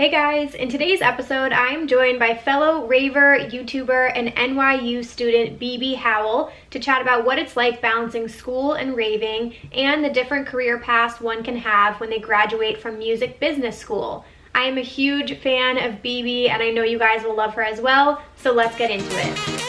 Hey guys, in today's episode, I'm joined by fellow Raver, YouTuber, and NYU student Bebe Howell to chat about what it's like balancing school and raving and the different career paths one can have when they graduate from music business school. I am a huge fan of Bebe and I know you guys will love her as well, so let's get into it.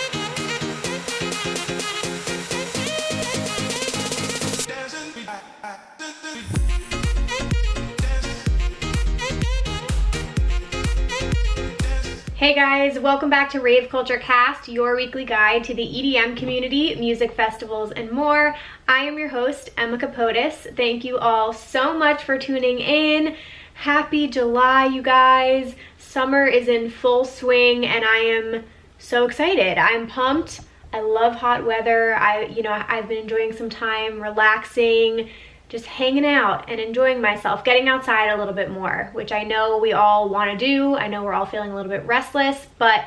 Hey guys, welcome back to Rave Culture Cast, your weekly guide to the EDM community, music festivals, and more. I am your host, Emma Kapotes. Thank you all so much for tuning in. Happy July, you guys. Summer is in full swing and I am so excited. I'm pumped. I love hot weather. I've been enjoying some time relaxing, just hanging out and enjoying myself, getting outside a little bit more, which I know we all want to do. I know we're all feeling a little bit restless, but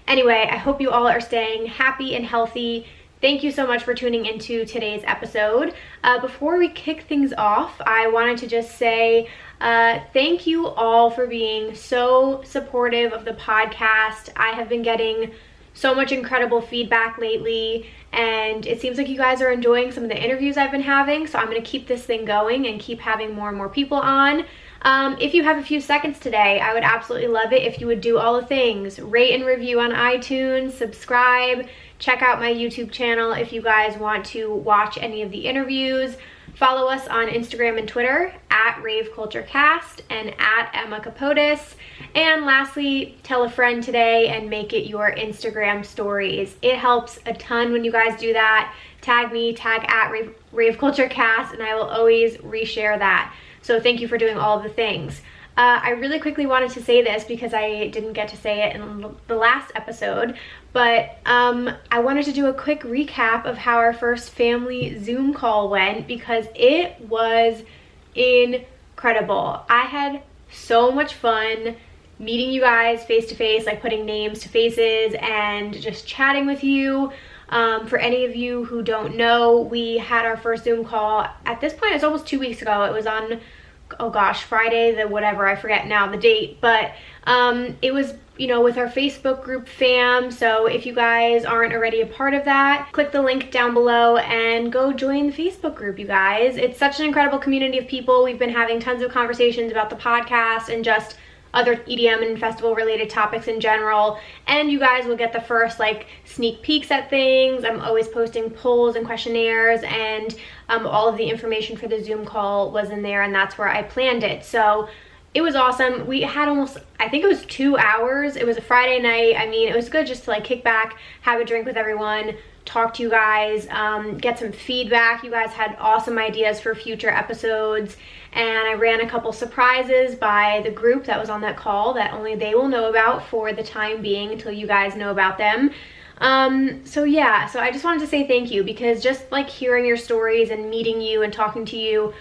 anyway, I hope you all are staying happy and healthy. Thank you so much for tuning into today's episode. Before we kick things off, I wanted to just say thank you all for being so supportive of the podcast. I have been getting so much incredible feedback lately, and it seems like you guys are enjoying some of the interviews I've been having, so I'm going to keep this thing going and keep having more and more people on. If you have a few seconds today, I would absolutely love it if you would do all the things. Rate and review on iTunes, subscribe, check out my YouTube channel if you guys want to watch any of the interviews. Follow us on Instagram and Twitter at raveculturecast and at Emma Kapotes. And lastly, tell a friend today and make it your Instagram stories. It helps a ton when you guys do that. Tag me, tag at raveculturecast, and I will always reshare that. So thank you for doing all of the things. I really quickly wanted to say this because I didn't get to say it in the last episode, but I wanted to do a quick recap of how our first family Zoom call went because it was incredible. I had so much fun meeting you guys face to face, like putting names to faces and just chatting with you. For any of you who don't know, we had our first Zoom call. At this point, it's almost 2 weeks ago. It was on, oh gosh, Friday, the whatever, I forget now the date, but it was, with our Facebook group fam. So if you guys aren't already a part of that, click the link down below and go join the Facebook group, you guys. It's such an incredible community of people. We've been having tons of conversations about the podcast and just other EDM and festival related topics in general, and you guys will get the first sneak peeks at things. I'm always posting polls and questionnaires, and all of the information for the Zoom call was in there, and that's where I planned it. So it was awesome. We had I think it was 2 hours. It was a Friday night. I mean, it was good just to kick back, have a drink with everyone, talk to you guys, get some feedback. You guys had awesome ideas for future episodes, and I ran a couple surprises by the group that was on that call that only they will know about for the time being until you guys know about them. So I just wanted to say thank you because just hearing your stories and meeting you and talking to you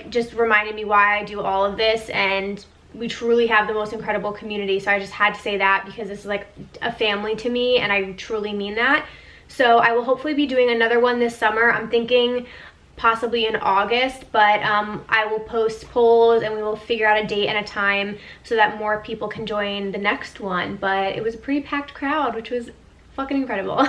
just reminded me why I do all of this, and we truly have the most incredible community. So I just had to say that because this is a family to me, and I truly mean that. So I will hopefully be doing another one this summer. I'm thinking possibly in August, but I will post polls and we will figure out a date and a time so that more people can join the next one. But it was a pretty packed crowd, which was fucking incredible.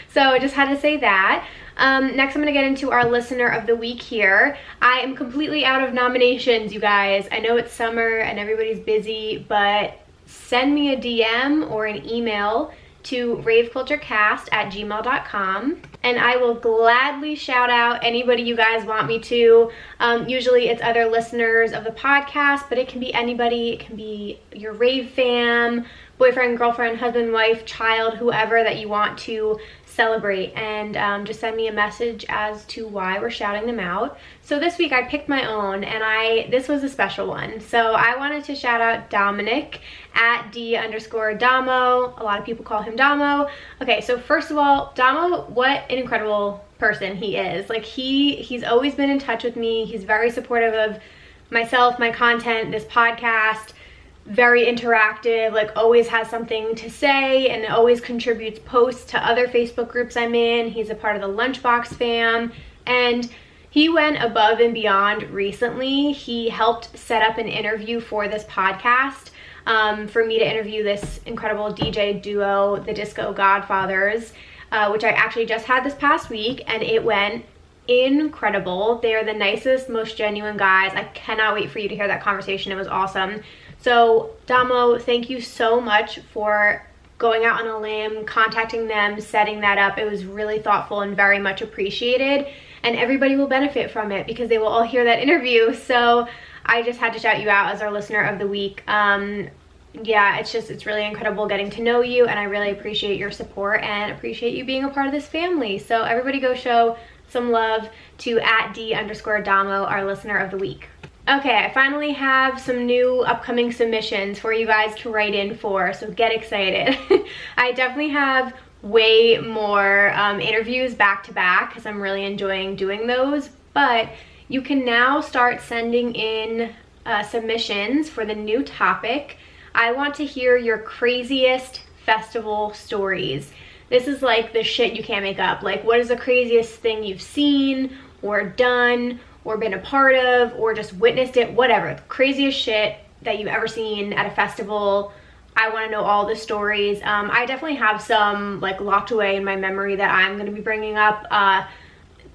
So I just had to say that. Next, I'm going to get into our listener of the week here. I am completely out of nominations, you guys. I know it's summer and everybody's busy, but send me a DM or an email to raveculturecast@gmail.com, and I will gladly shout out anybody you guys want me to. Usually it's other listeners of the podcast, but it can be anybody. It can be your rave fam, boyfriend, girlfriend, husband, wife, child, whoever that you want to celebrate, and just send me a message as to why we're shouting them out. So this week I picked my own, and this was a special one. So I wanted to shout out Dominic at D_Damo. A lot of people call him Damo. Okay, so first of all, Damo, what an incredible person he is. He's always been in touch with me. He's very supportive of myself, my content, this podcast. Very interactive, always has something to say, and always contributes posts to other Facebook groups I'm in. He's a part of the Lunchbox fam, and he went above and beyond recently. He helped set up an interview for this podcast, for me to interview this incredible DJ duo, the Disco Godfathers, which I actually just had this past week, and it went incredible. They are the nicest, most genuine guys. I cannot wait for you to hear that conversation. It was awesome. So Damo, thank you so much for going out on a limb, contacting them, setting that up. It was really thoughtful and very much appreciated, and everybody will benefit from it because they will all hear that interview. So I just had to shout you out as our listener of the week. Yeah, it's really incredible getting to know you, and I really appreciate your support and appreciate you being a part of this family. So everybody go show some love to @D_Damo, our listener of the week. Okay, I finally have some new upcoming submissions for you guys to write in for, so get excited. I definitely have way more interviews back to back because I'm really enjoying doing those, but you can now start sending in submissions for the new topic. I want to hear your craziest festival stories. This is like the shit you can't make up. Like, what is the craziest thing you've seen or done or been a part of or just witnessed it, whatever. The craziest shit that you've ever seen at a festival. I want to know all the stories. I definitely have some like locked away in my memory that I'm going to be bringing up.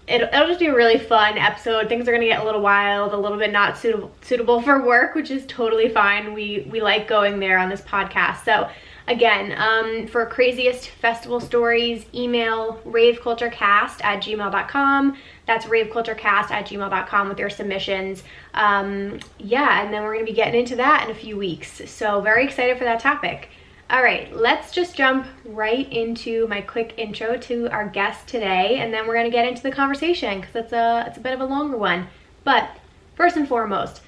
It'll just be a really fun episode. Things are going to get a little wild, a little bit not suitable for work, which is totally fine. We like going there on this podcast. So again, for craziest festival stories, email raveculturecast@gmail.com. That's raveculturecast@gmail.com with your submissions. Yeah, and then we're going to be getting into that in a few weeks. So very excited for that topic. All right, let's just jump right into my quick intro to our guest today, and then we're going to get into the conversation because it's a bit of a longer one. But first and foremost,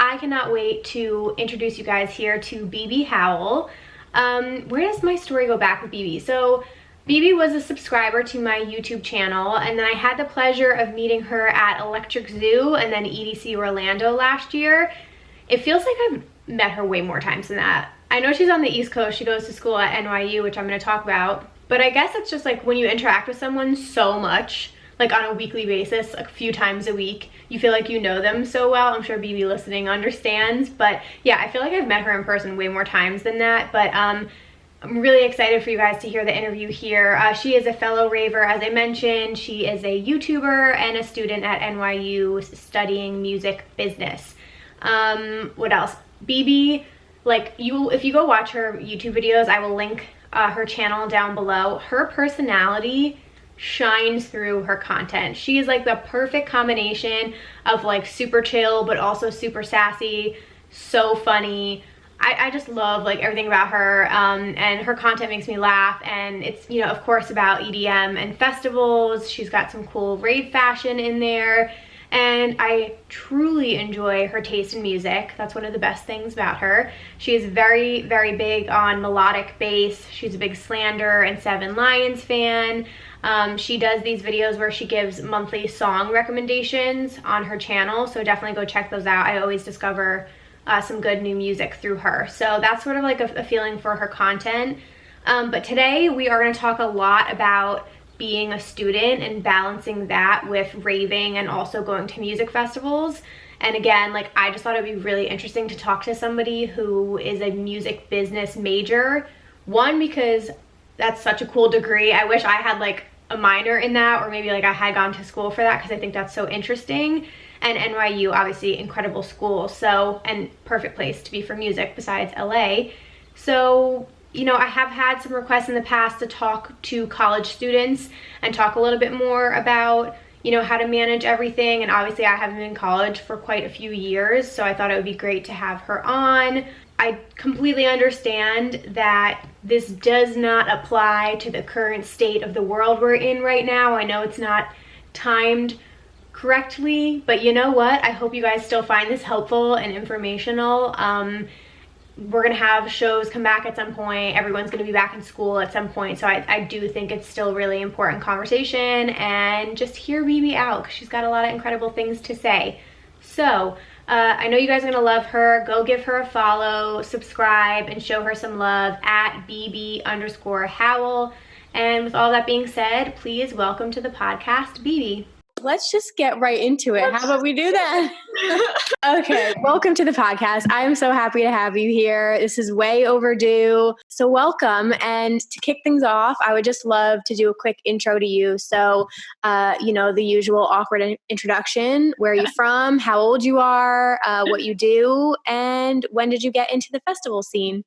I cannot wait to introduce you guys here to Bebe Howell. Where does my story go back with Bebe? So Bebe was a subscriber to my YouTube channel, and then I had the pleasure of meeting her at Electric Zoo and then EDC Orlando last year. It feels like I've met her way more times than that. I know she's on the East Coast. She goes to school at NYU, which I'm going to talk about. But I guess it's just like when you interact with someone so much, like on a weekly basis, a few times a week, you feel like you know them so well. I'm sure Bebe listening understands. But yeah, I feel like I've met her in person way more times than that. But I'm really excited for you guys to hear the interview here. She is a fellow raver, as I mentioned. She is a YouTuber and a student at NYU studying music business. What else? Bebe, like if you go watch her YouTube videos, I will link her channel down below. Her personality shines through her content. She is like the perfect combination of like super chill but also super sassy, so funny. I just love like everything about her, and her content makes me laugh, and it's, you know, of course about EDM and festivals. She's got some cool rave fashion in there, and I truly enjoy her taste in music. That's one of the best things about her. She is very, very big on melodic bass. She's a big Slander and Seven Lions fan. She does these videos where she gives monthly song recommendations on her channel, so definitely go check those out. I always discover some good new music through her. So that's sort of like a feeling for her content. But today we are going to talk a lot about being a student and balancing that with raving and also going to music festivals. And again, like I just thought it'd be really interesting to talk to somebody who is a music business major. One, because that's such a cool degree. I wish I had like a minor in that, or maybe like I had gone to school for that, because I think that's so interesting. And NYU, obviously incredible school, so, and perfect place to be for music besides LA. So, you know, I have had some requests in the past to talk to college students and talk a little bit more about, you know, how to manage everything. And obviously I haven't been in college for quite a few years, so I thought it would be great to have her on. I completely understand that this does not apply to the current state of the world we're in right now. I know it's not timed correctly, but you know what? I hope you guys still find this helpful and informational. We're gonna have shows come back at some point. Everyone's gonna be back in school at some point, so I do think it's still really important conversation, and just hear Bebe out because she's got a lot of incredible things to say. So I know you guys are gonna love her. Go give her a follow, subscribe, and show her some love at Bebe_Howell. And with all that being said, please welcome to the podcast, Bebe. let's just get right into it. How about we do that? Okay, welcome to the podcast. I am so happy to have you here. This is way overdue. So welcome. And to kick things off, I would just love to do a quick intro to you. So, the usual awkward introduction. Where are you from? How old you are? What you do? And when did you get into the festival scene?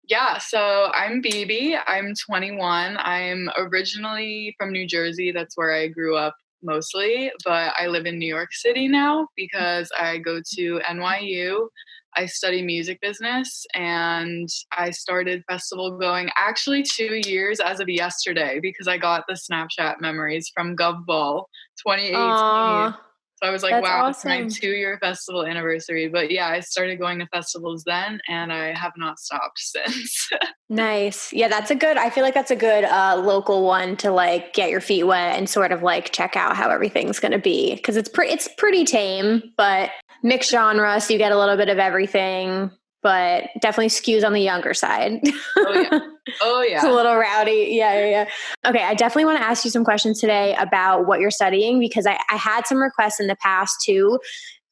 Yeah, so I'm Bebe. I'm 21. I'm originally from New Jersey. That's where I grew up mostly, but I live in New York City now because I go to NYU. I study music business and I started festival going actually 2 years as of yesterday because I got the Snapchat memories from Gov Ball 2018. Aww. So I was like, That's wow, awesome. it's my 2-year festival anniversary. But yeah, I started going to festivals then and I have not stopped since. Nice. Yeah, I feel like that's a good local one to like get your feet wet and sort of like check out how everything's going to be. Cause it's pretty tame, but mixed genre. So you get a little bit of everything, but definitely skews on the younger side. Oh yeah. Oh yeah. It's a little rowdy. Yeah. Okay. I definitely want to ask you some questions today about what you're studying because I had some requests in the past too,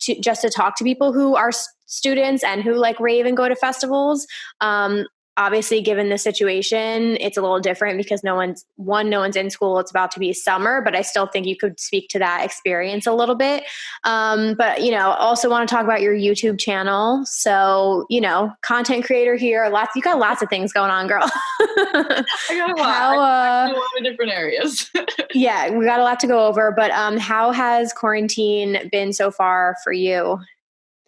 to talk to people who are students and who like rave and go to festivals. Obviously, given the situation, it's a little different because no one's in school. It's about to be summer, but I still think you could speak to that experience a little bit. But, also want to talk about your YouTube channel. So, content creator here. You got lots of things going on, girl. I got a lot. A lot of different areas. Yeah, we got a lot to go over. But how has quarantine been so far for you?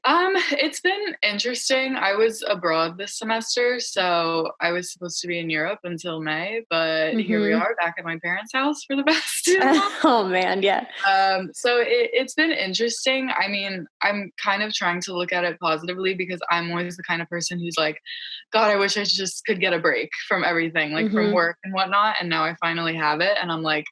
It's been interesting. I was abroad this semester, so I was supposed to be in Europe until May, but here we are back at my parents' house for the past 2 months. Oh man, yeah. So it's been interesting. I mean, I'm kind of trying to look at it positively because I'm always the kind of person who's like, God, I wish I just could get a break from everything, like from work and whatnot. And now I finally have it, and I'm like,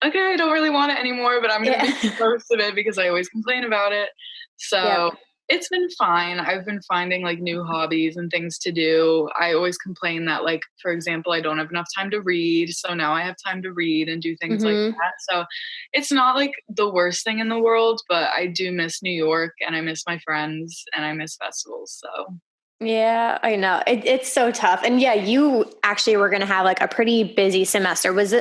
okay, I don't really want it anymore, but I'm going to make most of it because I always complain about it. So it's been fine. I've been finding like new hobbies and things to do. I always complain that, like, for example, I don't have enough time to read. So now I have time to read and do things like that. So it's not like the worst thing in the world, but I do miss New York and I miss my friends and I miss festivals. So yeah, I know. It's so tough. And yeah, you actually were going to have like a pretty busy semester. Was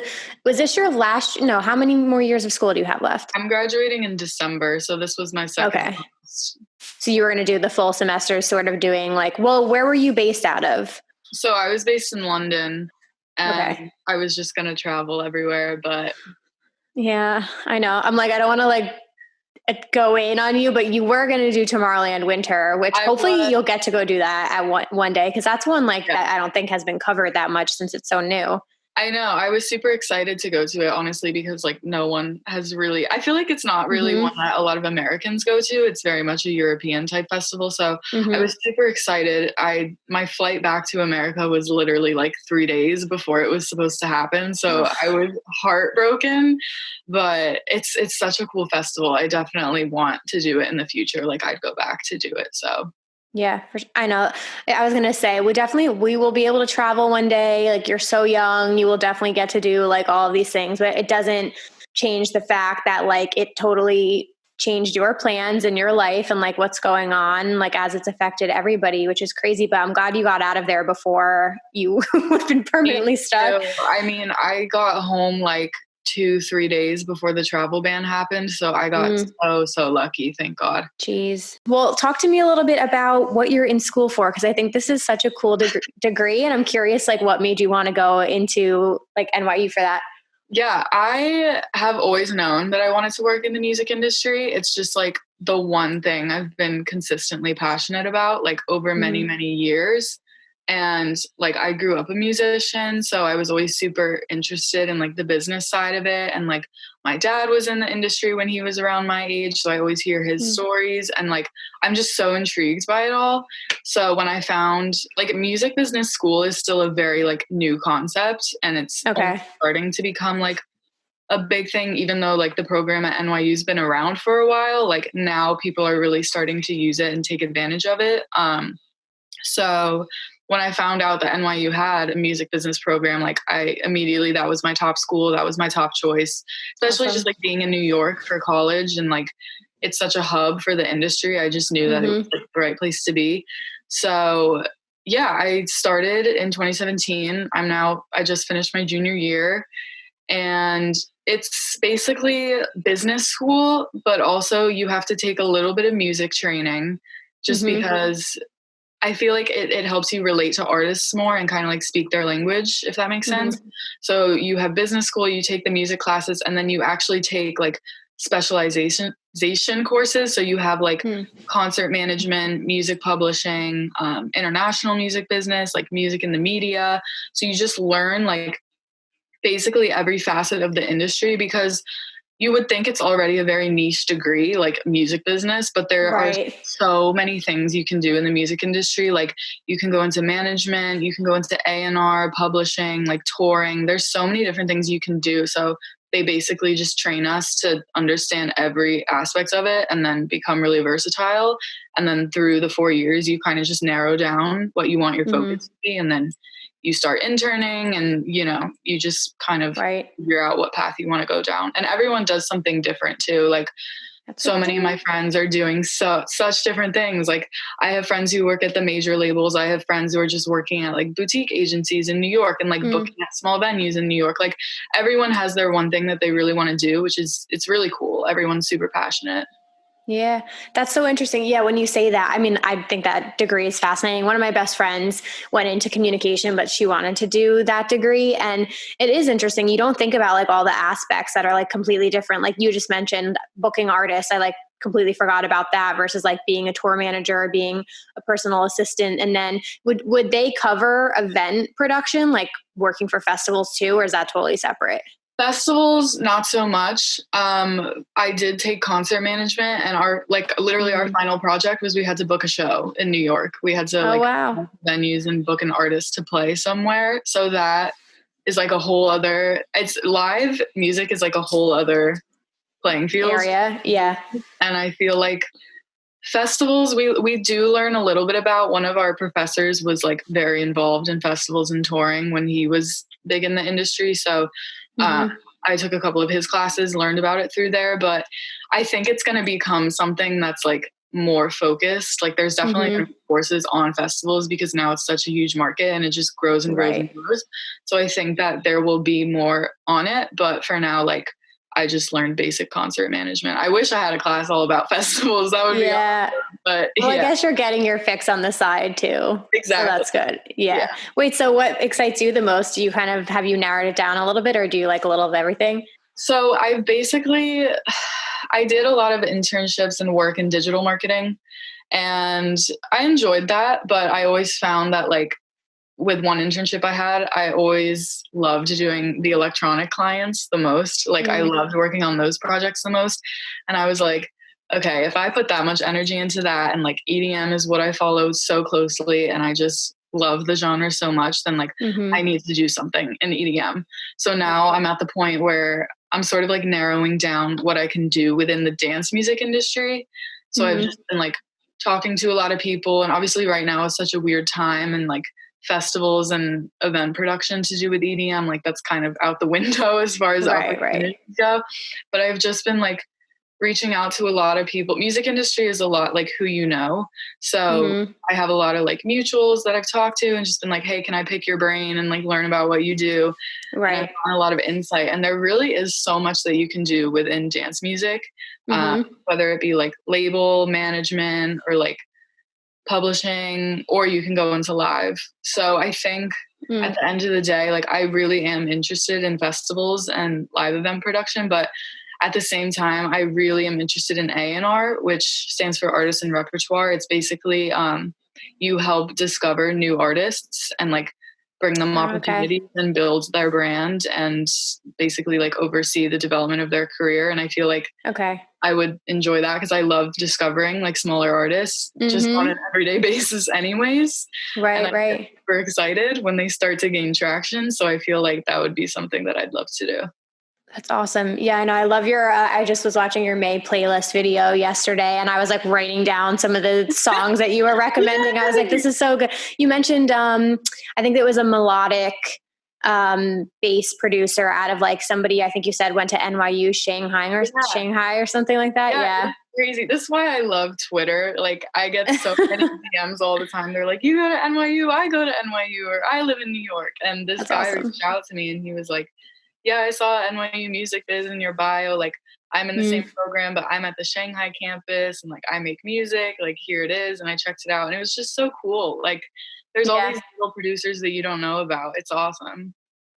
this your last, no, how many more years of school do you have left? I'm graduating in December. So this was my second. Okay. So you were going to do the full semester sort of doing like, well, where were you based out of? So I was based in London and I was just going to travel everywhere, but. Yeah, I know. I'm like, I don't want to like go in on you, but you were going to do Tomorrowland Winter, which hopefully you'll get to go do that at one day. Cause that's one like that I don't think has been covered that much since it's so new. I know. I was super excited to go to it, honestly, because like no one has really, I feel like it's not really one that a lot of Americans go to. It's very much a European type festival. So I was super excited. My flight back to America was literally like 3 days before it was supposed to happen. So I was heartbroken, but it's such a cool festival. I definitely want to do it in the future. Like I'd go back to do it. So yeah, I know. I was going to say, we will be able to travel one day. Like you're so young, you will definitely get to do like all of these things, but it doesn't change the fact that like it totally changed your plans in your life and like what's going on, like as it's affected everybody, which is crazy. But I'm glad you got out of there before you would have been permanently stuck. I mean, I got home like 2-3 days before the travel ban happened. So I got so lucky. Thank God. Jeez. Well, talk to me a little bit about what you're in school for. Cause I think this is such a cool degree. And I'm curious, like what made you want to go into like NYU for that? Yeah, I have always known that I wanted to work in the music industry. It's just like the one thing I've been consistently passionate about, like over many, many years. And like I grew up a musician, so I was always super interested in like the business side of it. And like my dad was in the industry when he was around my age, so I always hear his stories and like I'm just so intrigued by it all. So when I found like music business school is still a very like new concept and it's starting to become like a big thing, even though like the program at NYU has been around for a while, like now people are really starting to use it and take advantage of it. So when I found out that NYU had a music business program, like I immediately, that was my top school. That was my top choice, especially just like being in New York for college, and like it's such a hub for the industry. I just knew that it was like the right place to be. So yeah, I started in 2017. I just finished my junior year, and it's basically business school, but also you have to take a little bit of music training just because I feel like it helps you relate to artists more and kind of like speak their language, if that makes sense. So you have business school, you take the music classes, and then you actually take like specialization courses. So you have like concert management, music publishing, international music business, like music in the media. So you just learn like basically every facet of the industry, because you would think it's already a very niche degree, like music business, but there are so many things you can do in the music industry. Like you can go into management, you can go into A&R, publishing, like touring. There's so many different things you can do. So they basically just train us to understand every aspect of it and then become really versatile. And then through the 4 years, you kind of just narrow down what you want your focus to be. And then you start interning, and, you know, you just kind of figure out what path you want to go down. And everyone does something different too. Like so many of my friends are doing such different things. Like I have friends who work at the major labels. I have friends who are just working at like boutique agencies in New York and like booking at small venues in New York. Like everyone has their one thing that they really want to do, which is, it's really cool. Everyone's super passionate. Yeah, that's so interesting. Yeah, when you say that, I mean, I think that degree is fascinating. One of my best friends went into communication, but she wanted to do that degree. And it is interesting. You don't think about like all the aspects that are like completely different. Like you just mentioned booking artists. I like completely forgot about that versus like being a tour manager or being a personal assistant. And then would they cover event production, like working for festivals too, or is that totally separate? Festivals, not so much. I did take concert management, and our final project was we had to book a show in New York. We had to venues and book an artist to play somewhere. So that is like a whole other, it's live music is like a whole other playing field area. Yeah. And I feel like festivals, we do learn a little bit about. One of our professors was like very involved in festivals and touring when he was big in the industry. So I took a couple of his classes, learned about it through there, but I think it's going to become something that's like more focused. Like there's definitely courses on festivals because now it's such a huge market and it just grows and grows and grows. So I think that there will be more on it, but for now, like I just learned basic concert management. I wish I had a class all about festivals. That would be awesome. But I guess you're getting your fix on the side too. Exactly. So that's good. Yeah. Wait, so what excites you the most? Do you have you narrowed it down a little bit, or do you like a little of everything? So I did a lot of internships and work in digital marketing, and I enjoyed that. But I always found that like with one internship I had, I always loved doing the electronic clients the most. Like I loved working on those projects the most. And I was like, okay, if I put that much energy into that, and like EDM is what I followed so closely, and I just love the genre so much, then like I need to do something in EDM. So now I'm at the point where I'm sort of like narrowing down what I can do within the dance music industry. So I've just been like talking to a lot of people, and obviously right now is such a weird time, and like festivals and event production to do with EDM, like that's kind of out the window as far as opportunities go. But I've just been like reaching out to a lot of people. Music industry is a lot like who you know. So I have a lot of like mutuals that I've talked to and just been like, hey, can I pick your brain and like learn about what you do? Right. And I've gotten a lot of insight. And there really is so much that you can do within dance music, whether it be like label management or like publishing, or you can go into live. So I think at the end of the day, like I really am interested in festivals and live event production, but at the same time, I really am interested in A&R, which stands for Artists and Repertoire. It's basically you help discover new artists and like bring them opportunities and build their brand and basically like oversee the development of their career. And I feel like I would enjoy that because I love discovering like smaller artists just on an everyday basis anyways. And I'm super excited when they start to gain traction. So I feel like that would be something that I'd love to do. That's awesome. Yeah, I know. I love your, I just was watching your May playlist video yesterday and I was like writing down some of the songs that you were recommending. I was like, this is so good. You mentioned, I think it was a melodic, bass producer out of like somebody, I think you said went to NYU, Shanghai or something like that. Yeah. It's crazy. This is why I love Twitter. Like I get so many DMs all the time. They're like, you go to NYU, I go to NYU, or I live in New York. And this guy reached out to me and he was like, yeah, I saw NYU music biz in your bio. Like I'm in the same program, but I'm at the Shanghai campus and like I make music, like here it is. And I checked it out and it was just so cool. Like there's all these little producers that you don't know about. It's awesome.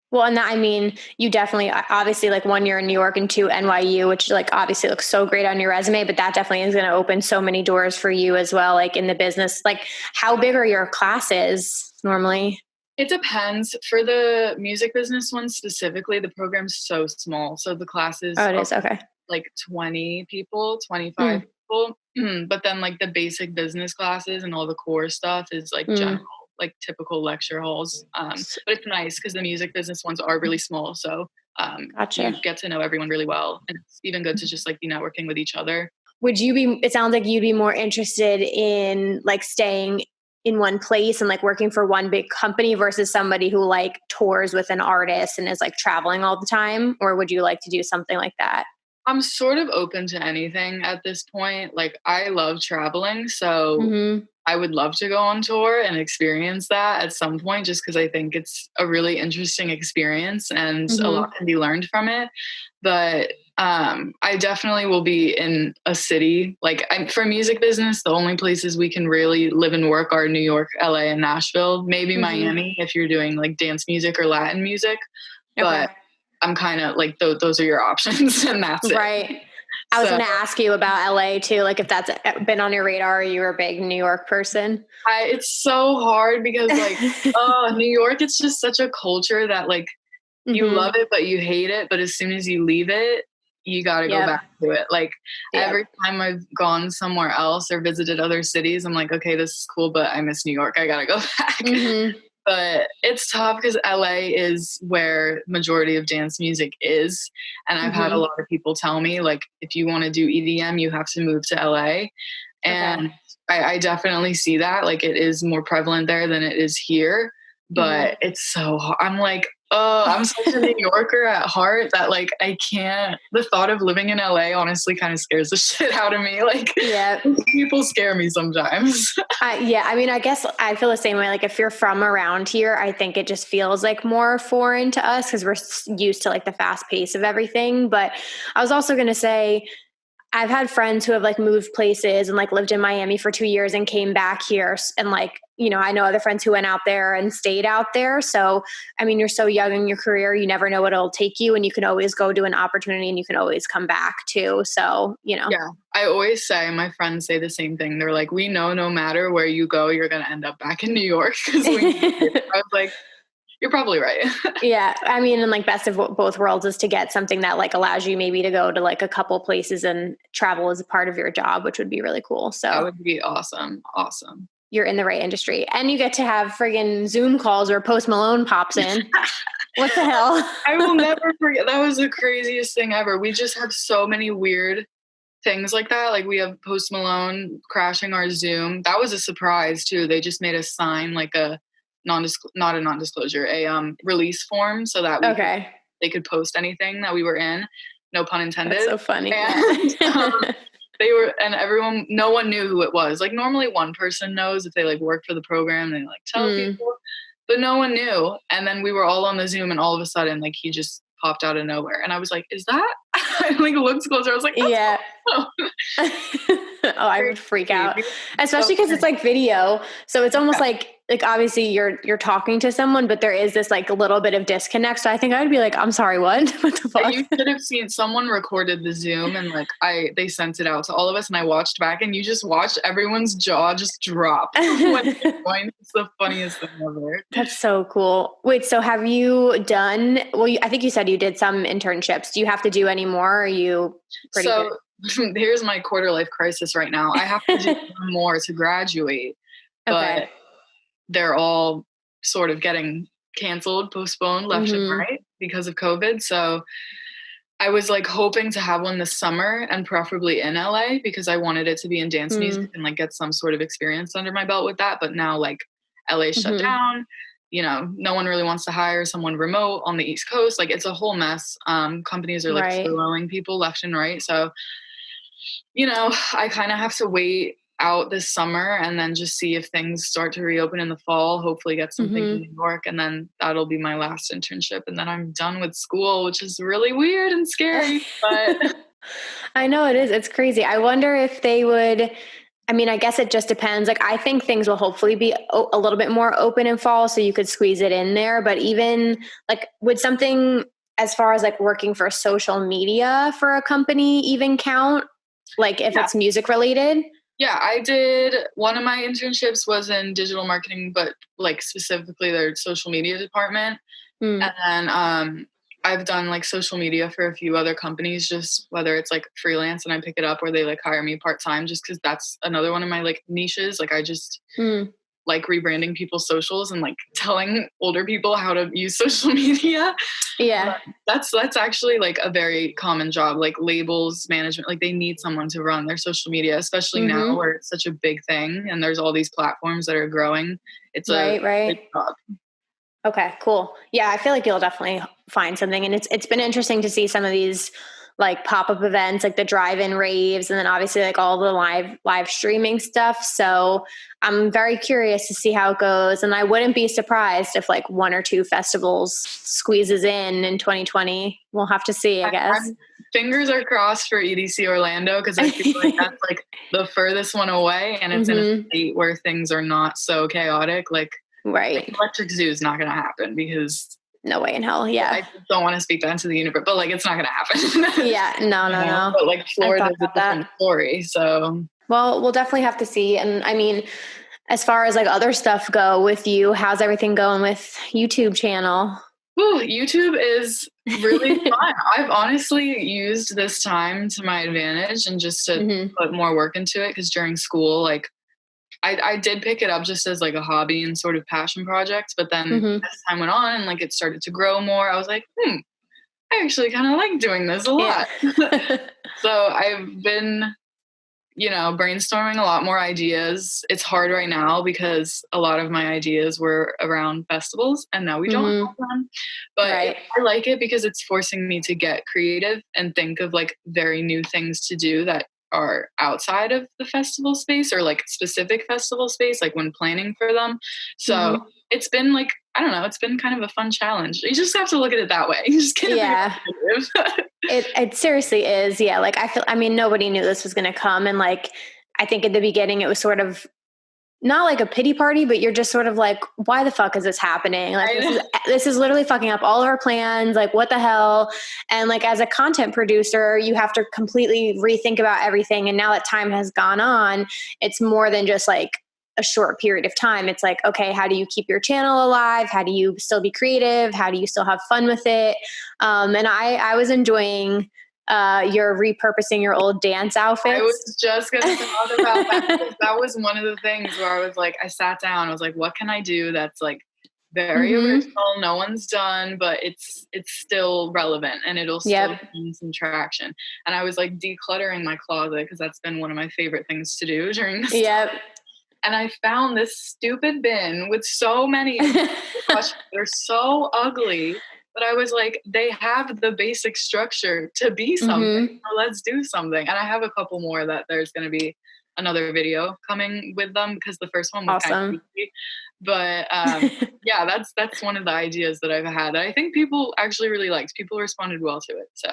Well, and that, I mean, you definitely, obviously like 1 year in New York and 2 NYU, which like obviously looks so great on your resume, but that definitely is going to open so many doors for you as well. Like in the business, like how big are your classes normally? It depends. For the music business one specifically, the program's so small. So the classes are okay. Like 20 people, 25 people. But then like the basic business classes and all the core stuff is like general, like typical lecture halls. But it's nice because the music business ones are really small. So you get to know everyone really well. And it's even good to just like be networking with each other. Would you be, it sounds like you'd be more interested in like staying in one place and like working for one big company versus somebody who like tours with an artist and is like traveling all the time? Or would you like to do something like that? I'm sort of open to anything at this point. Like I love traveling. So I would love to go on tour and experience that at some point, just because I think it's a really interesting experience and a lot can be learned from it. But I definitely will be in a city. Like for music business, the only places we can really live and work are New York, LA, and Nashville. Maybe Miami if you're doing like dance music or Latin music. But I'm kind of like, those are your options and that's it. Right. I was going to ask you about LA too. Like if that's been on your radar, or you're a big New York person. It's so hard because like, New York, it's just such a culture that like you love it, but you hate it. But as soon as you leave it, you got to go back to it. Like every time I've gone somewhere else or visited other cities, I'm like, okay, this is cool, but I miss New York. I got to go back. But it's tough because LA is where majority of dance music is. And I've had a lot of people tell me, like, if you want to do EDM, you have to move to LA. And I definitely see that. Like, it is more prevalent there than it is here. But it's so hard. I'm like, I'm such a New Yorker at heart that, like, I can't. The thought of living in LA honestly kind of scares the shit out of me. Like, people scare me sometimes. I mean, I guess I feel the same way. Like, if you're from around here, I think it just feels like more foreign to us because we're used to like the fast pace of everything. But I was also going to say, I've had friends who have like moved places and like lived in Miami for 2 years and came back here. And like, you know, I know other friends who went out there and stayed out there. So, I mean, you're so young in your career, you never know what it'll take you and you can always go to an opportunity and you can always come back too. So, you know. Yeah. I always say, my friends say the same thing. They're like, we know no matter where you go, you're going to end up back in New York. I was like, you're probably right. Yeah. I mean, and like best of both worlds is to get something that like allows you maybe to go to like a couple places and travel as a part of your job, which would be really cool. So that would be awesome. Awesome. You're in the right industry and you get to have friggin' Zoom calls where Post Malone pops in. What the hell? I will never forget. That was the craziest thing ever. We just have so many weird things like that. Like we have Post Malone crashing our Zoom. That was a surprise too. They just made us sign like a not a non-disclosure, a release form so that they could post anything that we were in. No pun intended. That's so funny. And, no one knew who it was. Like normally one person knows if they like work for the program, they like tell people, but no one knew. And then we were all on the Zoom and all of a sudden like he just popped out of nowhere. And I was like, is that? I like looked closer. I was like, yeah. I would freak out, especially because it's like video. So it's almost like obviously you're talking to someone, but there is this like a little bit of disconnect. So I think I would be like, I'm sorry, what? What the fuck? You should have seen someone recorded the Zoom and like they sent it out to all of us and I watched back and you just watched everyone's jaw just drop. It's the funniest thing ever. That's so cool. Wait, so have you done, I think you said you did some internships. Do you have to do any more? Or are you pretty good? Here's my quarter life crisis right now. I have to do one more to graduate, but they're all sort of getting canceled, postponed left and right because of COVID. So I was like hoping to have one this summer and preferably in LA because I wanted it to be in dance music and like get some sort of experience under my belt with that. But now like LA shut down, you know, no one really wants to hire someone remote on the East Coast. Like it's a whole mess. Companies are like furloughing people left and right. So, you know, I kind of have to wait out this summer and then just see if things start to reopen in the fall, hopefully get something in New York, and then that'll be my last internship, and then I'm done with school, which is really weird and scary, but I know it is. It's crazy. I wonder if they would, I mean, I guess it just depends. Like, I think things will hopefully be a little bit more open in fall, so you could squeeze it in there. But even like, would something as far as like working for social media for a company even count? Like if it's music related? Yeah, I did. One of my internships was in digital marketing, but like specifically their social media department. And then I've done like social media for a few other companies, just whether it's like freelance and I pick it up or they like hire me part-time, just because that's another one of my like niches. Like I just like rebranding people's socials and like telling older people how to use social media. Yeah. That's actually like a very common job, like labels management, like they need someone to run their social media, especially now where it's such a big thing and there's all these platforms that are growing. It's a big job. Okay, cool. Yeah, I feel like you'll definitely find something. And it's been interesting to see some of these like pop-up events, like the drive-in raves, and then obviously like all the live streaming stuff. So I'm very curious to see how it goes. And I wouldn't be surprised if like one or two festivals squeezes in 2020. We'll have to see, I guess. Fingers are crossed for EDC Orlando, because I feel like that's like the furthest one away, and it's in a state where things are not so chaotic. Like Electric Zoo is not going to happen because no way in hell. Yeah. I don't want to speak that into the universe, but like, it's not going to happen. Yeah. No. But like Florida's a different story. So, well, we'll definitely have to see. And I mean, as far as like other stuff go with you, how's everything going with YouTube channel? Ooh, YouTube is really fun. I've honestly used this time to my advantage and just to put more work into it. Cause during school, like I did pick it up just as like a hobby and sort of passion project, but then as time went on and like it started to grow more, I was like, I actually kind of like doing this a lot. So I've been, you know, brainstorming a lot more ideas. It's hard right now because a lot of my ideas were around festivals and now we don't have them. But I like it because it's forcing me to get creative and think of like very new things to do that are outside of the festival space or like specific festival space, like when planning for them. So it's been like, I don't know, it's been kind of a fun challenge. You just have to look at it that way. You just can't it seriously is. Yeah. Like I mean, nobody knew this was going to come. And like, I think at the beginning it was sort of not like a pity party, but you're just sort of like, why the fuck is this happening? Like this is literally fucking up all of our plans. Like what the hell? And like, as a content producer, you have to completely rethink about everything. And now that time has gone on, it's more than just like a short period of time. It's like, okay, how do you keep your channel alive? How do you still be creative? How do you still have fun with it? And I was enjoying you're repurposing your old dance outfits. I was just going to talk about that. That was one of the things where I was like, I sat down, I was like, what can I do that's like very original, no one's done, but it's still relevant and it'll still gain some traction. And I was like decluttering my closet because that's been one of my favorite things to do during this time. And I found this stupid bin with so many they're so ugly. But I was like, they have the basic structure to be something. So let's do something. And I have a couple more that there's going to be another video coming with them because the first one was kind of easy. But yeah, that's one of the ideas that I've had that I think people actually really liked. People responded well to it. So.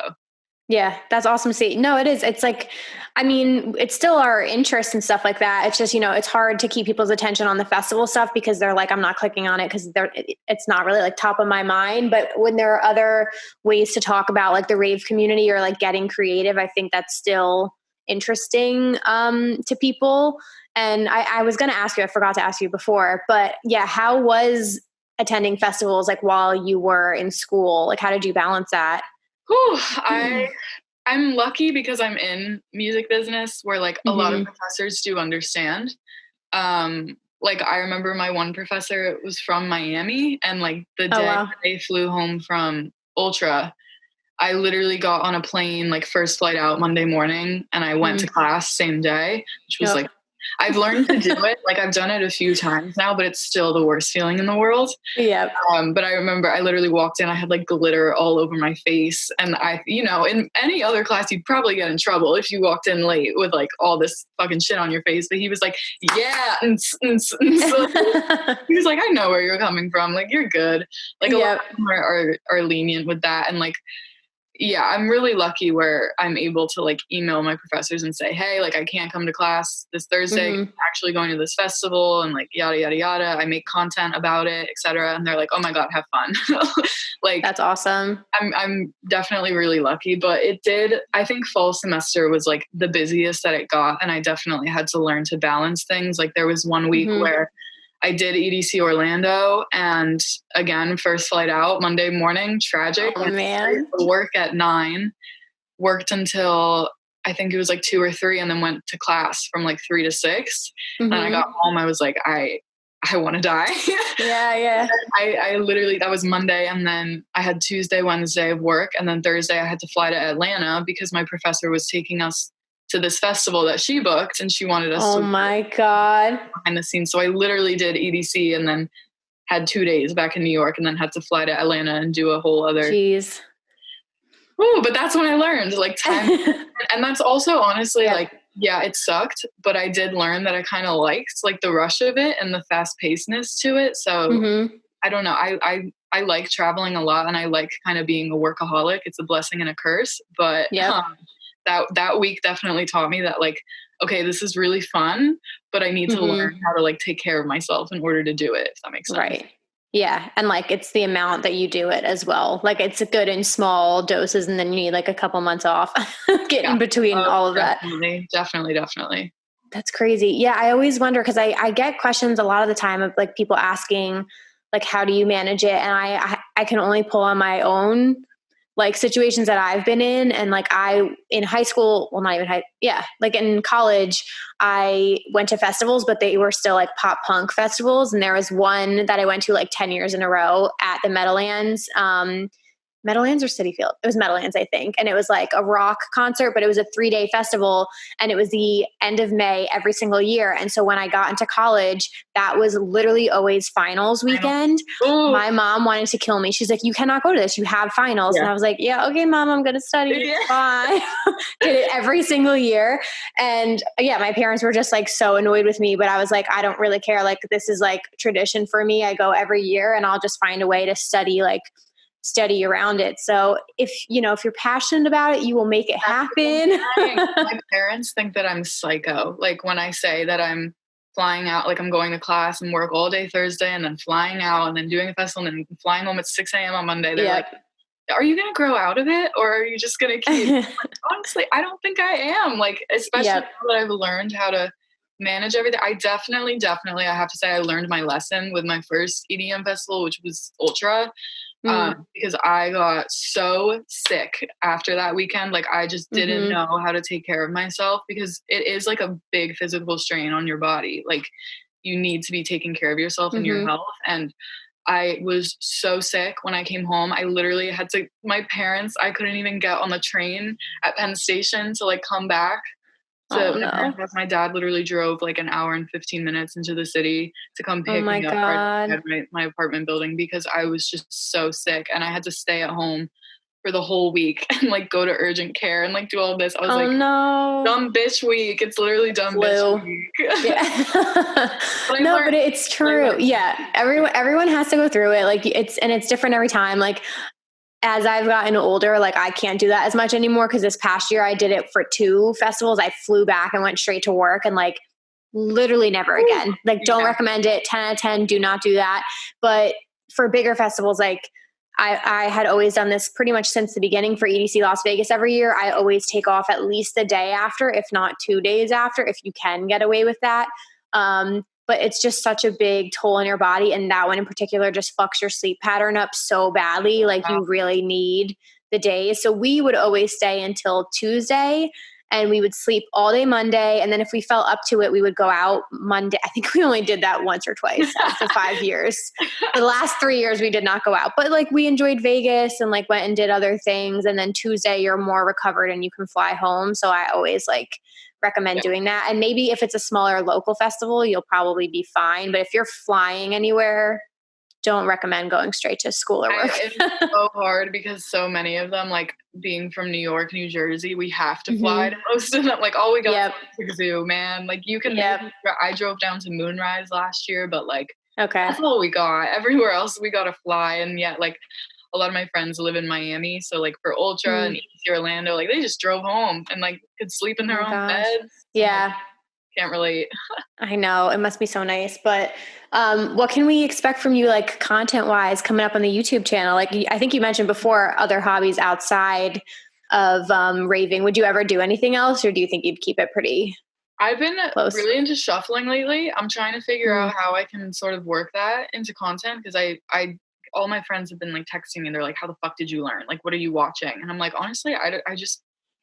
Yeah, that's awesome to see. No, it is. It's like, I mean, it's still our interest and stuff like that. It's just, you know, it's hard to keep people's attention on the festival stuff because they're like, I'm not clicking on it because it's not really like top of my mind. But when there are other ways to talk about like the rave community or like getting creative, I think that's still interesting to people. And I was going to ask you, I forgot to ask you before, but yeah, how was attending festivals like while you were in school? Like, how did you balance that? I'm lucky because I'm in music business where like a lot of professors do understand. Like I remember my one professor was from Miami and like the day they flew home from Ultra, I literally got on a plane, like first flight out Monday morning, and I went to class same day, which was like, I've learned to do it. Like I've done it a few times now, but it's still the worst feeling in the world. Yeah. But I remember I literally walked in, I had like glitter all over my face. And in any other class, you'd probably get in trouble if you walked in late with like all this fucking shit on your face. But he was like, yeah. And so he was like, I know where you're coming from. Like, you're good. Like a lot of them are lenient with that. And like, yeah, I'm really lucky where I'm able to like email my professors and say, hey, like I can't come to class this Thursday. I'm actually going to this festival and like yada, yada, yada. I make content about it, etc. And they're like, oh my God, have fun. Like, that's awesome. I'm definitely really lucky, but I think fall semester was like the busiest that it got. And I definitely had to learn to balance things. Like there was one week where I did EDC Orlando, and again, first flight out Monday morning, tragic. Oh man. Work at 9, worked until I think it was like 2 or 3, and then went to class from like 3 to 6. And I got home, I was like, I want to die. Yeah. I literally, that was Monday, and then I had Tuesday, Wednesday of work, and then Thursday I had to fly to Atlanta because my professor was taking us to this festival that she booked, and she wanted us to my God. behind the scenes. So I literally did EDC and then had 2 days back in New York, and then had to fly to Atlanta and do a whole other. Jeez. Ooh, but that's when I learned like time. And that's also honestly like, yeah, it sucked, but I did learn that I kind of liked like the rush of it and the fast pacedness to it. So I don't know. I like traveling a lot, and I like kind of being a workaholic. It's a blessing and a curse, but that week definitely taught me that like, okay, this is really fun, but I need to learn how to like take care of myself in order to do it, if that makes sense. Right. Yeah. And like, it's the amount that you do it as well. Like it's good in small doses, and then you need like a couple months off get in between all of that. Definitely. That's crazy. Yeah. I always wonder, cause I get questions a lot of the time of like people asking like, how do you manage it? And I can only pull on my own like situations that I've been in. And like in high school, well, not even like in college, I went to festivals, but they were still like pop punk festivals. And there was one that I went to like 10 years in a row at the Meadowlands. Meadowlands or Citi Field? It was Meadowlands, I think. And it was like a rock concert, but it was a 3-day festival, and it was the end of May every single year. And so when I got into college, that was literally always finals weekend. My mom wanted to kill me. She's like, you cannot go to this. You have finals. And I was like, yeah, okay, Mom, I'm going to study. Bye. Did it every single year. And yeah, my parents were just like so annoyed with me, but I was like, I don't really care. Like this is like tradition for me. I go every year, and I'll just find a way to study around it. So if you're passionate about it, you will make it happen. My parents think that I'm psycho. Like when I say that I'm flying out, like I'm going to class and work all day Thursday, and then flying out and then doing a festival and then flying home at 6 a.m. on Monday. They're like, are you going to grow out of it, or are you just going to keep? Like, honestly, I don't think I am. Like, especially now that I've learned how to manage everything. I definitely, I have to say I learned my lesson with my first EDM festival, which was Ultra. Because I got so sick after that weekend. Like I just didn't know how to take care of myself, because it is like a big physical strain on your body. Like you need to be taking care of yourself and your health. And I was so sick when I came home. I literally had to, I couldn't even get on the train at Penn Station to like come back. So my dad literally drove like an hour and 15 minutes into the city to come pick me up at my apartment building, because I was just so sick, and I had to stay at home for the whole week and like go to urgent care and like do all this. I was dumb bitch week. It's literally dumb bitch week. But it's true. Yeah. Everyone has to go through it. Like it's different every time. Like as I've gotten older, like I can't do that as much anymore, because this past year I did it for 2 festivals. I flew back and went straight to work, and like literally never again. Like don't recommend it. 10 out of 10, do not do that. But for bigger festivals, like I had always done this pretty much since the beginning for EDC Las Vegas every year. I always take off at least the day after, if not 2 days after, if you can get away with that. But it's just such a big toll on your body. And that one in particular just fucks your sleep pattern up so badly. Like you really need the days. So we would always stay until Tuesday. and we would sleep all day Monday. And then if we felt up to it, we would go out Monday. I think we only did that once or twice out of the 5 years. The last 3 years we did not go out, but like we enjoyed Vegas and like went and did other things. And then Tuesday you're more recovered and you can fly home. So I always like recommend doing that. And maybe if it's a smaller local festival, you'll probably be fine. But if you're flying anywhere, don't recommend going straight to school or work. It's so hard because so many of them, like being from New York, New Jersey, we have to fly to most of them. Like all we got is the zoo, man. Like you can, I drove down to Moonrise last year, but like, that's all we got. Everywhere else we got to fly. And yet like a lot of my friends live in Miami. So like for Ultra and EC Orlando, like they just drove home and like could sleep in their own beds. Yeah. Like, can't relate. I know it must be so nice, but what can we expect from you, like content wise, coming up on the YouTube channel? Like I think you mentioned before, other hobbies outside of raving. Would you ever do anything else, or do you think you'd keep it pretty? I've been really into shuffling lately. I'm trying to figure out how I can sort of work that into content because I all my friends have been like texting me. They're like, "How the fuck did you learn? Like, what are you watching?" And I'm like, honestly, I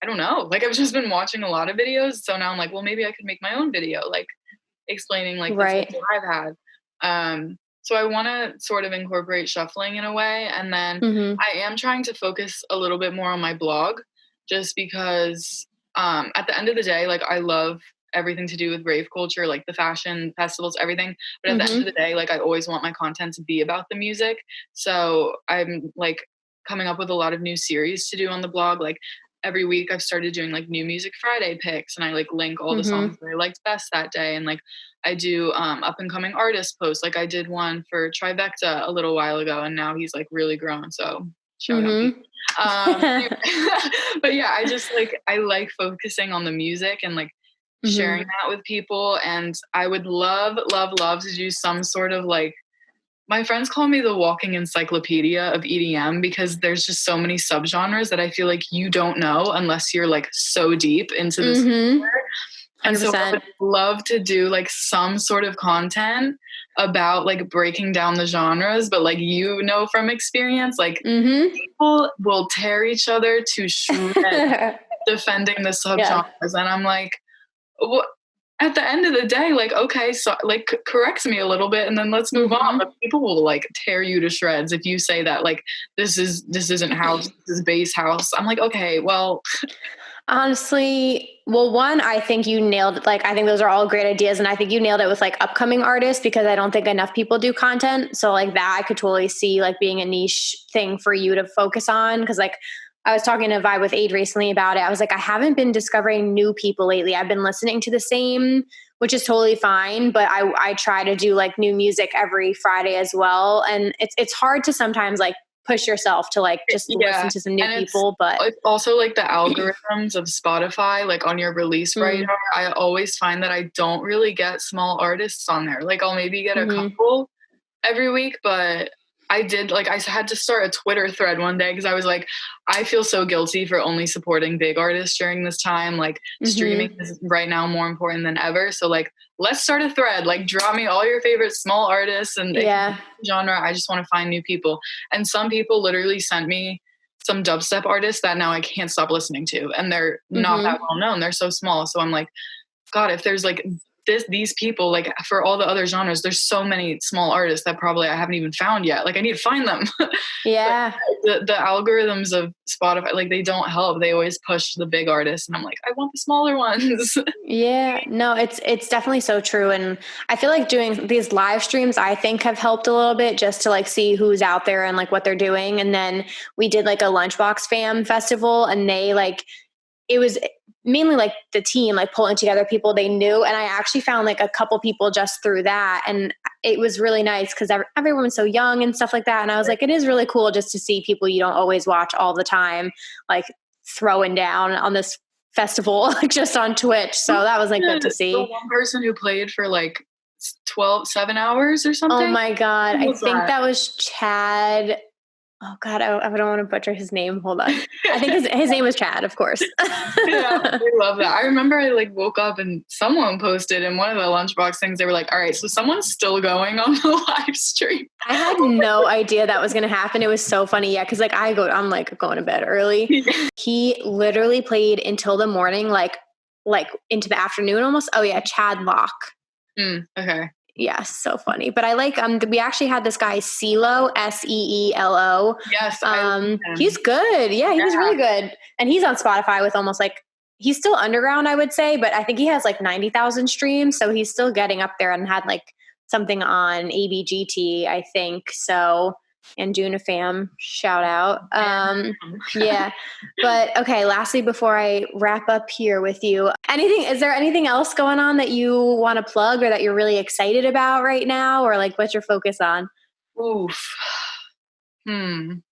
don't know. Like I've just been watching a lot of videos. So now I'm like, well, maybe I could make my own video, like explaining like the tips that I've had. So I want to sort of incorporate shuffling in a way. And then I am trying to focus a little bit more on my blog just because at the end of the day, like I love everything to do with rave culture, like the fashion festivals, everything. But at the end of the day, like I always want my content to be about the music. So I'm like coming up with a lot of new series to do on the blog. Like every week I've started doing like new music Friday picks and I like link all the songs that I liked best that day. And like I do up and coming artist posts. Like I did one for Trivecta a little while ago and now he's like really grown. So shout out. But yeah, I like focusing on the music and like sharing that with people. And I would love to do some sort of like, my friends call me the walking encyclopedia of EDM because there's just so many subgenres that I feel like you don't know unless you're like so deep into this. And so I would love to do like some sort of content about like breaking down the genres, but like, from experience, like people will tear each other to shreds defending the subgenres. And I'm like, what? At the end of the day, like, okay, so like correct me a little bit and then let's move on. But people will like tear you to shreds if you say that like this isn't house, this is bass house. I'm like, okay, well, honestly, well, one, I think you nailed it. Like, I think those are all great ideas. And I think you nailed it with like upcoming artists because I don't think enough people do content. So like that I could totally see like being a niche thing for you to focus on. Cause like I was talking to Vibe with Aid recently about it. I was like, I haven't been discovering new people lately. I've been listening to the same, which is totally fine. But I try to do like new music every Friday as well. And it's hard to sometimes like push yourself to like just listen to some new people. But it's also like the algorithms of Spotify, like on your release radar, I always find that I don't really get small artists on there. Like I'll maybe get a couple every week, but I had to start a Twitter thread one day because I was like, I feel so guilty for only supporting big artists during this time. Like streaming is right now more important than ever. So like, let's start a thread, like draw me all your favorite small artists and genre. I just want to find new people. And some people literally sent me some dubstep artists that now I can't stop listening to. And they're not that well known. They're so small. So I'm like, God, if there's like these people, like for all the other genres, there's so many small artists that probably I haven't even found yet. Like I need to find them. Yeah. The algorithms of Spotify, like they don't help. They always push the big artists. And I'm like, I want the smaller ones. Yeah, no, it's definitely so true. And I feel like doing these live streams, I think have helped a little bit just to like see who's out there and like what they're doing. And then we did like a Lunchbox Fam festival and they like, it was mainly like the team, like pulling together people they knew. And I actually found like a couple people just through that. And it was really nice because everyone was so young and stuff like that. And I was like, it is really cool just to see people you don't always watch all the time, like throwing down on this festival, like just on Twitch. So that was like good to see. The one person who played for like 7 hours or something. Oh my God. I think that was Chad. Oh God, I don't want to butcher his name. Hold on. I think his name was Chad, of course. Yeah, I love that. I remember I like woke up and someone posted in one of the lunchbox things, they were like, all right, so someone's still going on the live stream. I had no idea that was going to happen. It was so funny. Yeah. Cause like I'm like going to bed early. He literally played until the morning, like into the afternoon almost. Oh yeah. Chad Locke. Okay. Yeah, so funny. But I like we actually had this guy CeeLo, Seelo. Yes, he's good. Yeah, he was really good. And he's on Spotify with almost like he's still underground, I would say, but I think he has like 90,000 streams, so he's still getting up there and had like something on ABGT, I think. So, and Junifam, shout out. Yeah. But okay, lastly, before I wrap up here with you, is there anything else going on that you want to plug or that you're really excited about right now? Or like, what's your focus on? Oof. I'm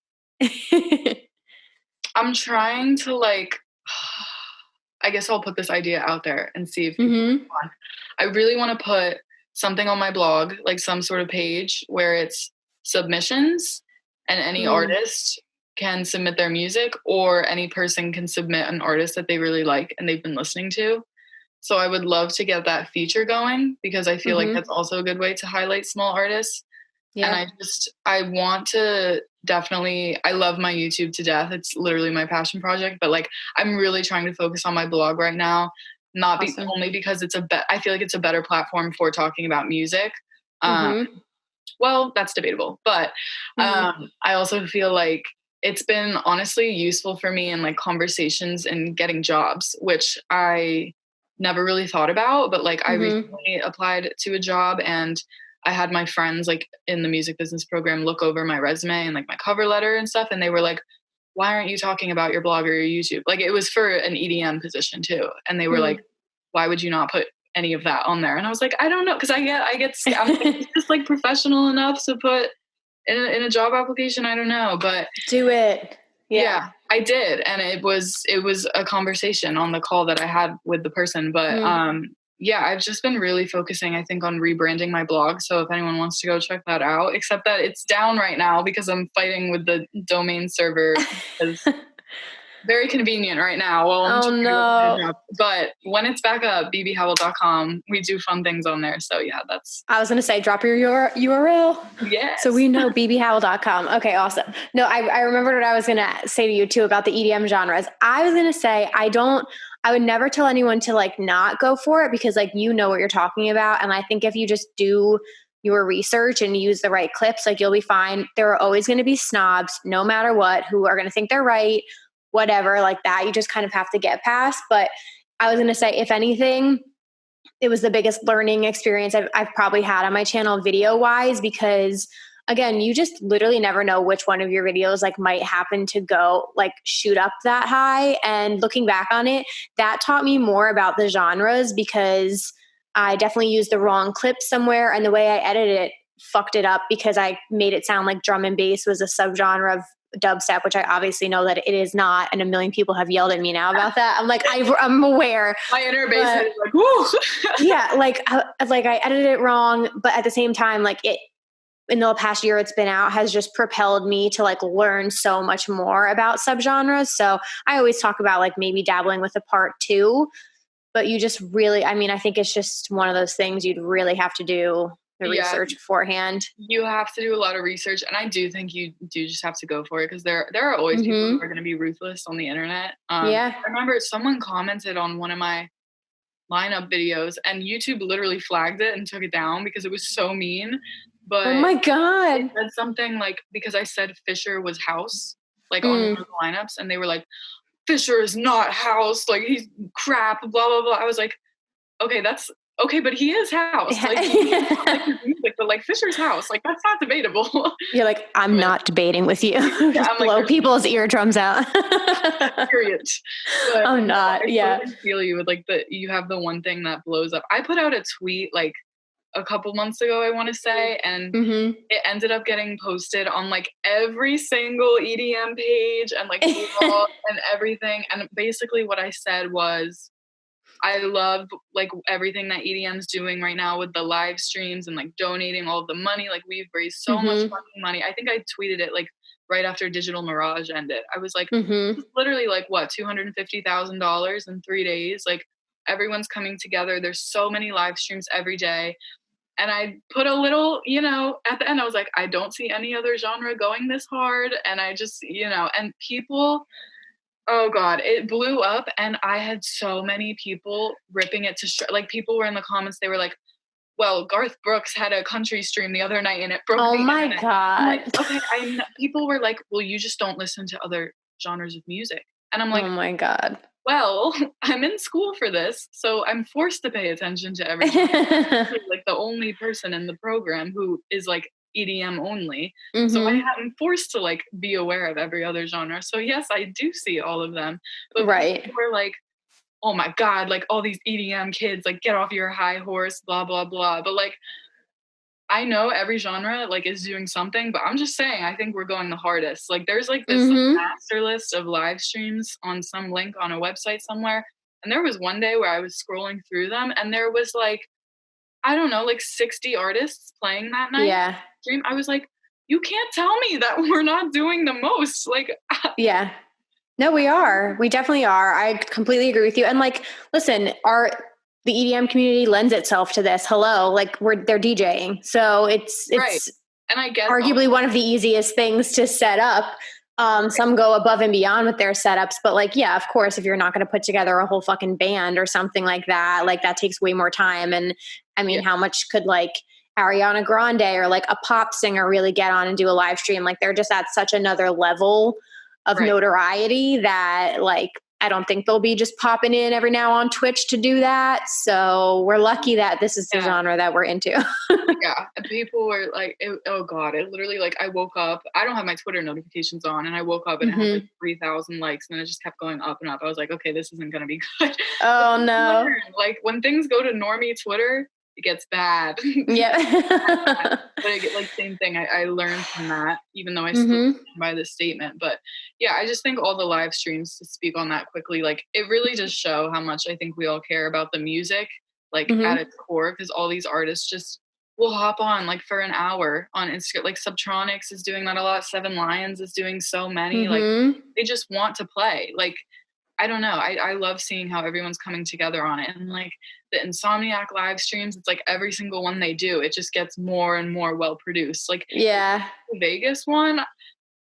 trying to like, I guess I'll put this idea out there and see if people want. I really want to put something on my blog, like some sort of page where it's submissions and any artist can submit their music, or any person can submit an artist that they really like and they've been listening to. So I would love to get that feature going, because I feel like that's also a good way to highlight small artists. Yeah. And I want to definitely, I love my YouTube to death. It's literally my passion project, but like, I'm really trying to focus on my blog right now. Not only because I feel like it's a better platform for talking about music. Well, that's debatable, but I also feel like it's been honestly useful for me in like conversations and getting jobs, which I never really thought about. But like I recently applied to a job, and I had my friends like in the music business program look over my resume and like my cover letter and stuff, and they were like, why aren't you talking about your blog or your YouTube? Like it was for an EDM position too. And they were like, why would you not put any of that on there? And I was like, I don't know. Cause I'm just like professional enough to put in a job application. I don't know, but do it. Yeah, I did. And it was a conversation on the call that I had with the person. But yeah, I've just been really focusing, I think, on rebranding my blog. So if anyone wants to go check that out, except that it's down right now because I'm fighting with the domain server. Very convenient right now. Well, but when it's back up, bbhowell.com, we do fun things on there. So yeah, I was going to say, drop your URL. Yeah. So we know bbhowell.com. Okay, awesome. No, I remembered what I was going to say to you too about the EDM genres. I was going to say, I would never tell anyone to like not go for it, because like, you know what you're talking about. And I think if you just do your research and use the right clips, like you'll be fine. There are always going to be snobs, no matter what, who are going to think they're right, whatever, like that. You just kind of have to get past. But I was going to say, if anything, it was the biggest learning experience I've probably had on my channel video wise, because again, you just literally never know which one of your videos like might happen to go like shoot up that high. And looking back on it, that taught me more about the genres, because I definitely used the wrong clip somewhere, and the way I edited it fucked it up, because I made it sound like drum and bass was a subgenre of dubstep, which I obviously know that it is not, and a million people have yelled at me now about that. I'm like, I'm aware. My inner bass is like, woo. Yeah, like I edited it wrong, but at the same time, like it in the past year it's been out has just propelled me to like learn so much more about subgenres. So I always talk about like maybe dabbling with a part 2, but you just really, I mean, I think it's just one of those things you'd really have to do the research beforehand. You have to do a lot of research, and I do think you do just have to go for it, because there are always people who are going to be ruthless on the internet. I remember someone commented on one of my lineup videos, and YouTube literally flagged it and took it down because it was so mean. But oh my God, it said something like, because I said Fisher was house, like on one of the lineups, and they were like, Fisher is not house, like he's crap, blah blah blah. I was like, okay, that's okay, but he is house. Like, like his music, but like Fisher's house, like that's not debatable. You're like, I'm not debating with you. Just blow like, people's eardrums out. Period. But, I'm not. I totally feel you with like you have the one thing that blows up. I put out a tweet like a couple months ago, I want to say, and it ended up getting posted on like every single EDM page and like and everything. And basically what I said was, I love like everything that EDM's doing right now with the live streams and like donating all of the money. Like we've raised so much fucking money. I think I tweeted it like right after Digital Mirage ended. I was like, it's literally like what, $250,000 in 3 days. Like everyone's coming together. There's so many live streams every day. And I put a little, you know, at the end, I was like, I don't see any other genre going this hard. And I just, you know, and people, oh God, it blew up. And I had so many people ripping it to like people were in the comments. They were like, well, Garth Brooks had a country stream the other night and it broke. Oh the my internet. God. I'm like, okay, people were like, well, you just don't listen to other genres of music. And I'm like, oh my God. Well, I'm in school for this, so I'm forced to pay attention to everything. Like the only person in the program who is like EDM only. So I'm forced to like be aware of every other genre. So yes, I do see all of them. But people were like, oh my God, like all these EDM kids, like get off your high horse, blah, blah, blah. But like, I know every genre like is doing something, but I'm just saying, I think we're going the hardest. Like there's like this master list of live streams on some link on a website somewhere. And there was one day where I was scrolling through them and there was like, I don't know, like 60 artists playing that night. Yeah. Stream. I was like, you can't tell me that we're not doing the most. Like, yeah. No, we are. We definitely are. I completely agree with you. And like, listen, the EDM community lends itself to this. Hello, like they're DJing. So it's right. And I get arguably one of the easiest things to set up. Some go above and beyond with their setups, but like, yeah, of course, if you're not going to put together a whole fucking band or something like that takes way more time. And I mean, how much could like Ariana Grande or like a pop singer really get on and do a live stream? Like they're just at such another level of notoriety that like, I don't think they'll be just popping in every now on Twitch to do that. So we're lucky that this is the genre that we're into. Yeah. And people were like, oh God, it literally like, I woke up, I don't have my Twitter notifications on and I woke up and it had like 3,000 likes and it just kept going up and up. I was like, okay, this isn't going to be good. Oh no. Like when things go to normie Twitter, it gets bad. Yeah. But I get like same thing. I learned from that, even though I still stand by this statement. But yeah, I just think all the live streams, to speak on that quickly, like it really does show how much I think we all care about the music, like at its core, because all these artists just will hop on like for an hour on Instagram. Like Subtronics is doing that a lot. Seven Lions is doing so many. Like they just want to play. Like I don't know. I love seeing how everyone's coming together on it. And like the Insomniac live streams, it's like every single one they do, it just gets more and more well produced. Like the Vegas one,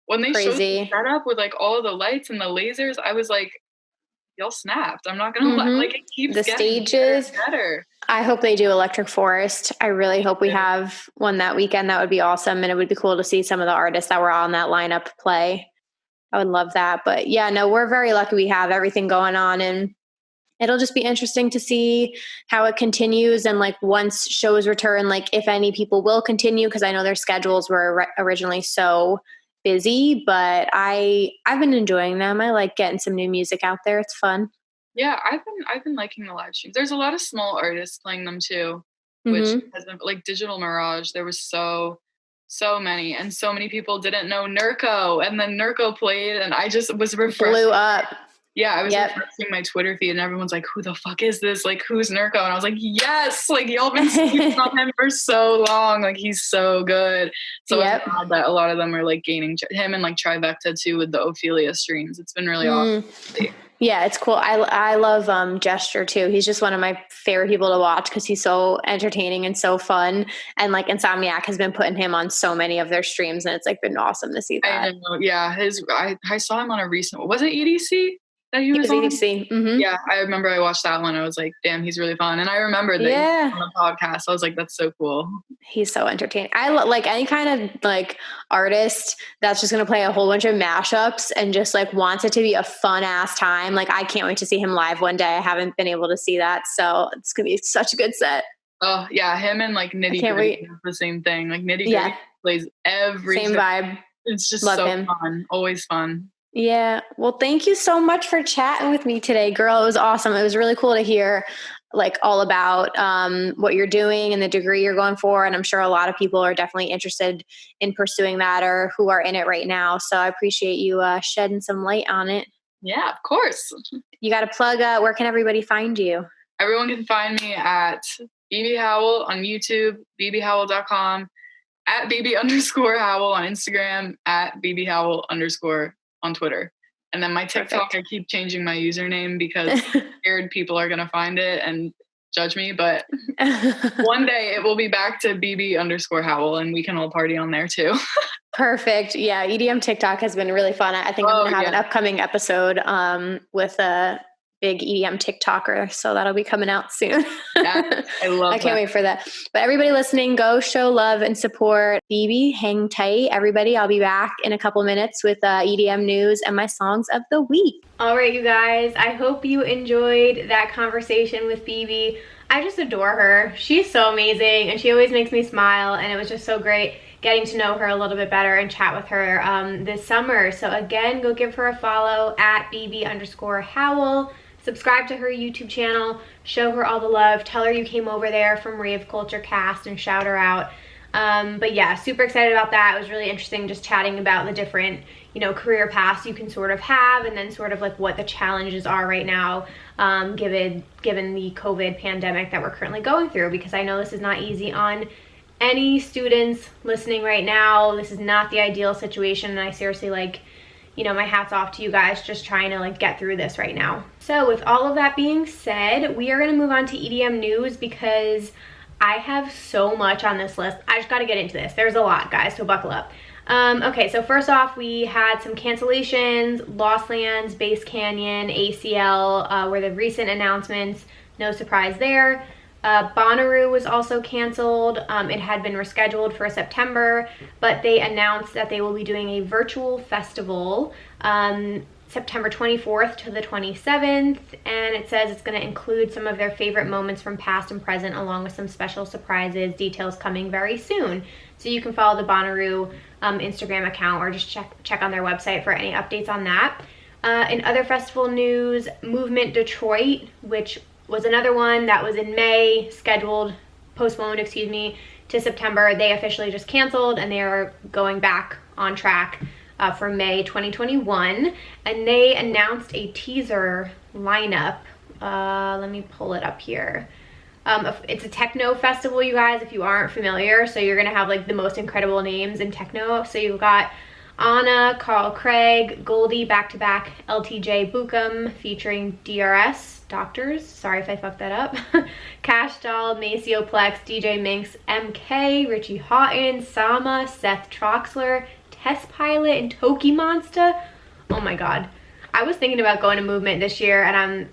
when they showed the setup with like all of the lights and the lasers, I was like, y'all snapped. I'm not gonna lie. Like it keeps the getting stages better. I hope they do Electric Forest. I really hope we have one that weekend. That would be awesome. And it would be cool to see some of the artists that were on that lineup play. I would love that. But yeah, no, we're very lucky we have everything going on, and it'll just be interesting to see how it continues. And like once shows return, like if any people will continue, because I know their schedules were originally so busy, but I've been enjoying them. I like getting some new music out there. It's fun. Yeah, I've been liking the live streams. There's a lot of small artists playing them too, which has been like Digital Mirage. There was so many, and so many people didn't know Nurko, and then Nurko played, and I just was refreshing. Blew up. Yeah, I was refreshing my Twitter feed, and everyone's like, "Who the fuck is this? Like, who's Nurko?" And I was like, "Yes! Like, y'all been speaking on him for so long. Like, he's so good." So I'm glad that a lot of them are like gaining him, and like Trivecta too with the Ophelia streams. It's been really awesome to see. Yeah, it's cool. I love Gesture too. He's just one of my favorite people to watch because he's so entertaining and so fun. And like Insomniac has been putting him on so many of their streams, and it's like been awesome to see that. I know. Yeah, I saw him on a recent. Was it EDC? That he was on? EDC. Yeah, I remember I watched that one. I was like, damn, he's really fun. And I remember that he was on the podcast. I was like, that's so cool. He's so entertaining. I like any kind of like artist that's just going to play a whole bunch of mashups and just like wants it to be a fun ass time. Like I can't wait to see him live one day. I haven't been able to see that. So it's going to be such a good set. Oh yeah. Him and like Nitty Gritty the same thing. Like Nitty Gritty plays every same vibe. It's just love so him. Fun. Always fun. Yeah. Well, thank you so much for chatting with me today, girl. It was awesome. It was really cool to hear like all about what you're doing and the degree you're going for. And I'm sure a lot of people are definitely interested in pursuing that or who are in it right now. So I appreciate you shedding some light on it. Yeah, of course. You got to plug, where can everybody find you? everyone can find me at Bebe Howell on YouTube, bebehowell.com, at Bebe_Howell on Instagram, at BebeHowell_ on Twitter. And then my TikTok, I keep changing my username because scared people are going to find it and judge me. But one day it will be back to Bebe_Howell and we can all party on there too. Perfect. Yeah. EDM TikTok has been really fun. I think I'm going to have an upcoming episode with a big EDM TikToker. So that'll be coming out soon. Yeah, I can't wait for that. But everybody listening, go show love and support Bebe. Hang tight, everybody. I'll be back in a couple minutes with EDM news and my songs of the week. All right, you guys. I hope you enjoyed that conversation with Bebe. I just adore her. She's so amazing and she always makes me smile, and it was just so great getting to know her a little bit better and chat with her this summer. So again, go give her a follow at Bebe_Howell. Subscribe to her YouTube channel, show her all the love, tell her you came over there from Rave Culture Cast and shout her out. But yeah, super excited about that. It was really interesting just chatting about the different, career paths you can sort of have, and then sort of like what the challenges are right now, given the COVID pandemic that we're currently going through, because I know this is not easy on any students listening right now. This is not the ideal situation, and I seriously my hat's off to you guys just trying to get through this right now. So with all of that being said, we are going to move on to EDM news because I have so much on this list. I just got to get into this. There's a lot, guys, so buckle up. Okay, so first off, we had some cancellations. Lost Lands, Base Canyon, ACL were the recent announcements. No surprise there. Bonnaroo was also canceled. It had been rescheduled for September, but they announced that they will be doing a virtual festival September 24th to the 27th, and it says it's going to include some of their favorite moments from past and present, along with some special surprises, details coming very soon. So you can follow the Bonnaroo Instagram account or just check on their website for any updates on that. In other festival news, Movement Detroit, which was another one that was in May, postponed, to September. They officially just canceled, and they are going back on track for May 2021. And they announced a teaser lineup. Let me pull it up here. It's a techno festival, you guys, if you aren't familiar. So you're gonna have the most incredible names in techno. So you've got Anna, Carl Craig, Goldie, back-to-back LTJ Bukum featuring DRS, Doctors, sorry if I fucked that up, Cash Doll, Maceo Plex, DJ Minx, MK, Richie Houghton, Sama, Seth Troxler, Test Pilot, and Toki Monster. Oh my god. I was thinking about going to Movement this year, and I'm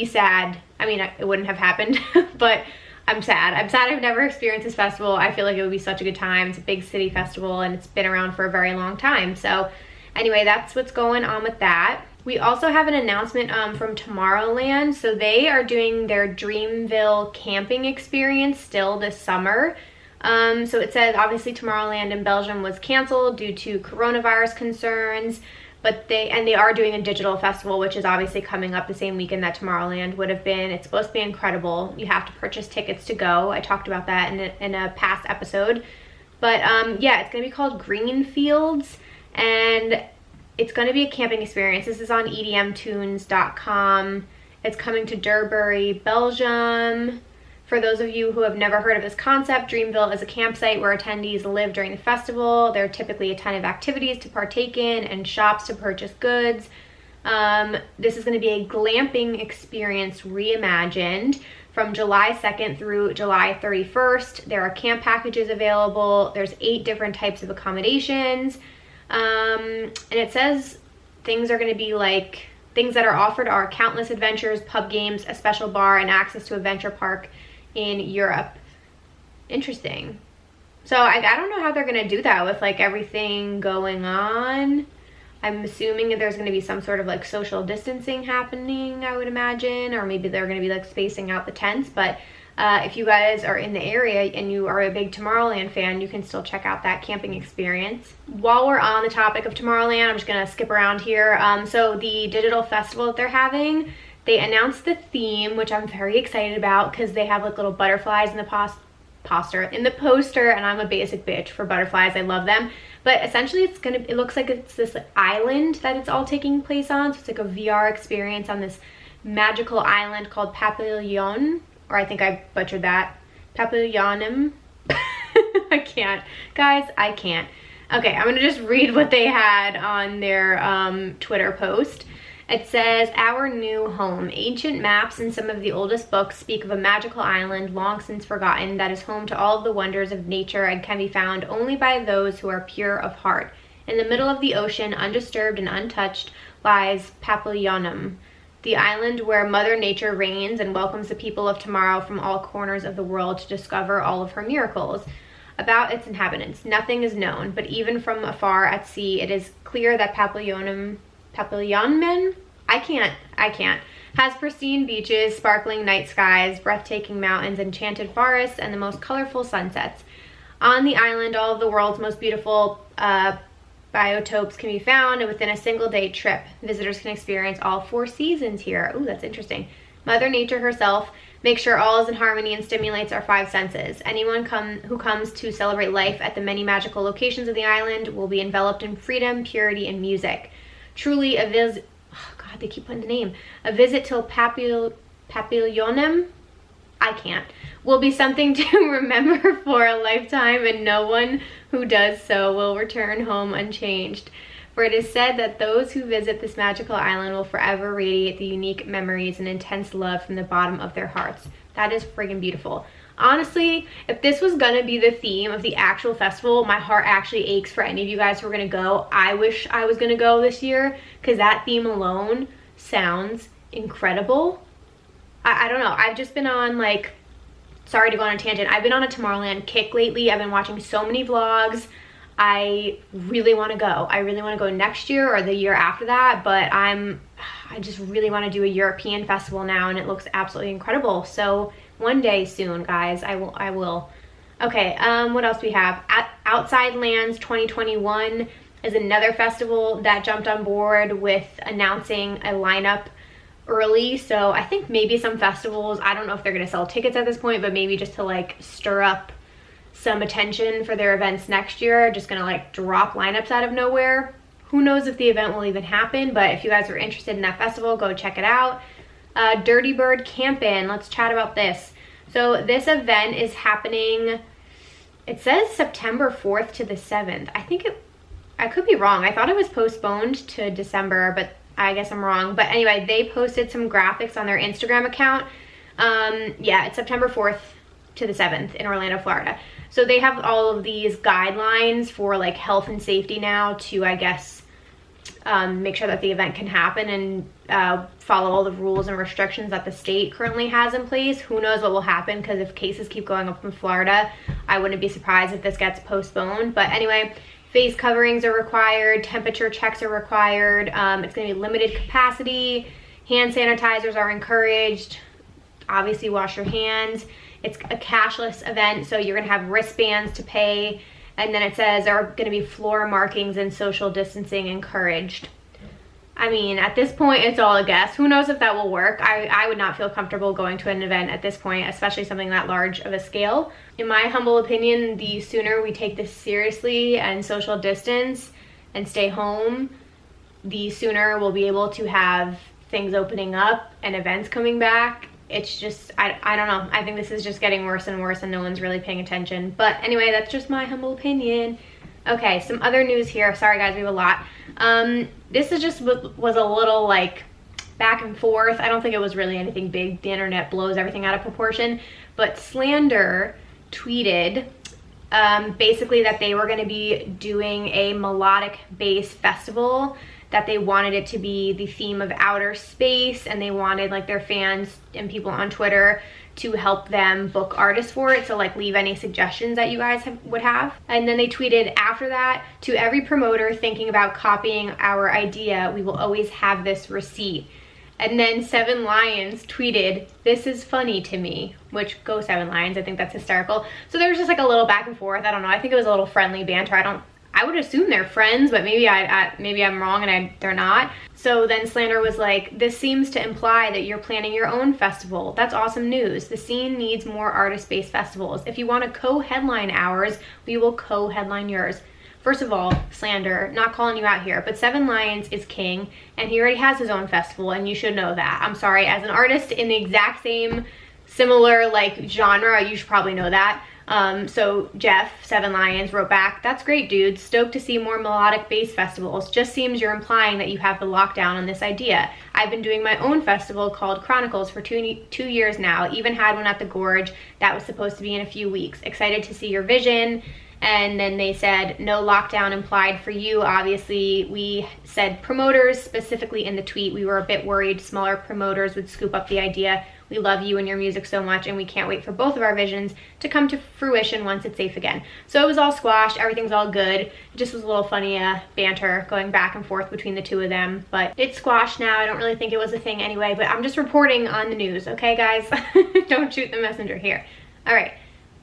sad. I mean, it wouldn't have happened, but I'm sad. I'm sad I've never experienced this festival. I feel like it would be such a good time. It's a big city festival, and it's been around for a very long time. So anyway, that's what's going on with that. We also have an announcement from Tomorrowland. So they are doing their Dreamville camping experience still this summer. So it says obviously Tomorrowland in Belgium was canceled due to coronavirus concerns, but they are doing a digital festival, which is obviously coming up the same weekend that Tomorrowland would have been. It's supposed to be incredible. You have to purchase tickets to go. I talked about that in a past episode. But yeah, it's going to be called Greenfields, and it's going to be a camping experience. This is on edmtunes.com. It's coming to Durbury, Belgium. For those of you who have never heard of this concept, Dreamville is a campsite where attendees live during the festival. There are typically a ton of activities to partake in and shops to purchase goods. This is going to be a glamping experience reimagined from July 2nd through July 31st. There are camp packages available. There's 8 different types of accommodations. And it says things are going to be things that are offered are countless adventures, pub games, a special bar, and access to a venture park in Europe. Interesting. So I don't know how they're going to do that with everything going on. I'm assuming that there's going to be some sort of social distancing happening, I would imagine, or maybe they're going to be spacing out the tents. But if you guys are in the area and you are a big Tomorrowland fan, you can still check out that camping experience. While we're on the topic of Tomorrowland, I'm just going to skip around here. So the digital festival that they're having, they announced the theme, which I'm very excited about because they have little butterflies in the poster, and I'm a basic bitch for butterflies. I love them. But essentially it looks like it's this island that it's all taking place on. So it's a VR experience on this magical island called Papillon, or I think I butchered that, Papillonum. I can't, guys, I can't. Okay, I'm gonna just read what they had on their Twitter post. It says, our new home. Ancient maps and some of the oldest books speak of a magical island long since forgotten that is home to all of the wonders of nature and can be found only by those who are pure of heart. In the middle of the ocean, undisturbed and untouched, lies Papillonum, the island where Mother Nature reigns and welcomes the people of tomorrow from all corners of the world to discover all of her miracles. About its inhabitants, nothing is known, but even from afar at sea, it is clear that Papillonmen, I can't, has pristine beaches, sparkling night skies, breathtaking mountains, enchanted forests, and the most colorful sunsets. On the island, all of the world's most beautiful biotopes can be found, and within a single day trip, visitors can experience all 4 seasons here. Ooh, that's interesting. Mother Nature herself makes sure all is in harmony and stimulates our 5 senses. Anyone who comes to celebrate life at the many magical locations of the island will be enveloped in freedom, purity, and music. Truly a visit, oh God, they keep putting the name. A visit to Papillonum, I can't, will be something to remember for a lifetime, and no one who does so will return home unchanged. For it is said that those who visit this magical island will forever radiate the unique memories and intense love from the bottom of their hearts. That is friggin' beautiful. Honestly, if this was gonna be the theme of the actual festival, my heart actually aches for any of you guys who are gonna go. I wish I was gonna go this year, because that theme alone sounds incredible. I don't know, I've just been on, like, sorry to go on a tangent, I've been on a Tomorrowland kick lately. I've been watching so many vlogs. I really want to go. I really want to go next year or the year after that, but I just really want to do a European festival now, and it looks absolutely incredible. So one day soon, guys, I will. Okay, what else do we have? Outside Lands 2021 is another festival that jumped on board with announcing a lineup early. So I think maybe some festivals, I don't know if they're going to sell tickets at this point, but maybe just to like stir up some attention for their events next year, just gonna like drop lineups out of nowhere. Who knows if the event will even happen, but if you guys are interested in that festival, go check it out. Dirty Bird Campin', let's chat about this. So this event is happening, it says September 4th to the 7th. I could be wrong. I thought it was postponed to December, but I guess I'm wrong. But anyway, they posted some graphics on their Instagram account. Yeah, it's September 4th to the 7th in Orlando, Florida. So they have all of these guidelines for like health and safety now to, I guess, make sure that the event can happen and follow all the rules and restrictions that the state currently has in place. Who knows what will happen, because if cases keep going up in Florida, I wouldn't be surprised if this gets postponed. But anyway, face coverings are required, temperature checks are required, it's going to be limited capacity, hand sanitizers are encouraged, obviously wash your hands. It's a cashless event, so you're going to have wristbands to pay, and then it says there are going to be floor markings and social distancing encouraged. I mean, at this point, it's all a guess. Who knows if that will work? I would not feel comfortable going to an event at this point, especially something that large of a scale. In my humble opinion, the sooner we take this seriously and social distance and stay home, the sooner we'll be able to have things opening up and events coming back. It's just, I don't know. I think this is just getting worse and worse and no one's really paying attention. But anyway, that's just my humble opinion. Okay, some other news here. Sorry guys, we have a lot. This is just was a little like back and forth. I don't think it was really anything big. The internet blows everything out of proportion. But Slander tweeted basically that they were going to be doing a melodic bass festival, that they wanted it to be the theme of outer space, and they wanted like their fans and people on Twitter to help them book artists for it. So like leave any suggestions that you guys would have. And then they tweeted after that, to every promoter thinking about copying our idea, we will always have this receipt. And then Seven Lions tweeted, "This is funny to me," which go Seven Lions, I think that's hysterical. So there was just like a little back and forth. I don't know. I think it was a little friendly banter. I would assume they're friends, but maybe maybe I'm wrong and they're not. So then Slander was like, "This seems to imply that you're planning your own festival. That's awesome news. The scene needs more artist-based festivals. If you want to co-headline ours, we will co-headline yours. First of all, slander, not calling you out here, but Seven Lions is king, and he already has his own festival, and you should know that. I'm sorry, as an artist in the exact same, similar, like, genre, you should probably know that. So Jeff, Seven Lions, wrote back, "That's great, dude. Stoked to see more melodic bass festivals. Just seems you're implying that you have the lockdown on this idea. I've been doing my own festival called Chronicles for 2 years now. Even had one at the Gorge that was supposed to be in a few weeks. Excited to see your vision." And then they said, "No lockdown implied for you." Obviously, we said promoters specifically in the tweet. We were a bit worried smaller promoters would scoop up the idea. We love you and your music so much, and we can't wait for both of our visions to come to fruition once it's safe again. So it was all squashed. Everything's all good. It just was a little funny banter going back and forth between the two of them. But it's squashed now. I don't really think it was a thing anyway, but I'm just reporting on the news. Okay, guys? Don't shoot the messenger here. All right.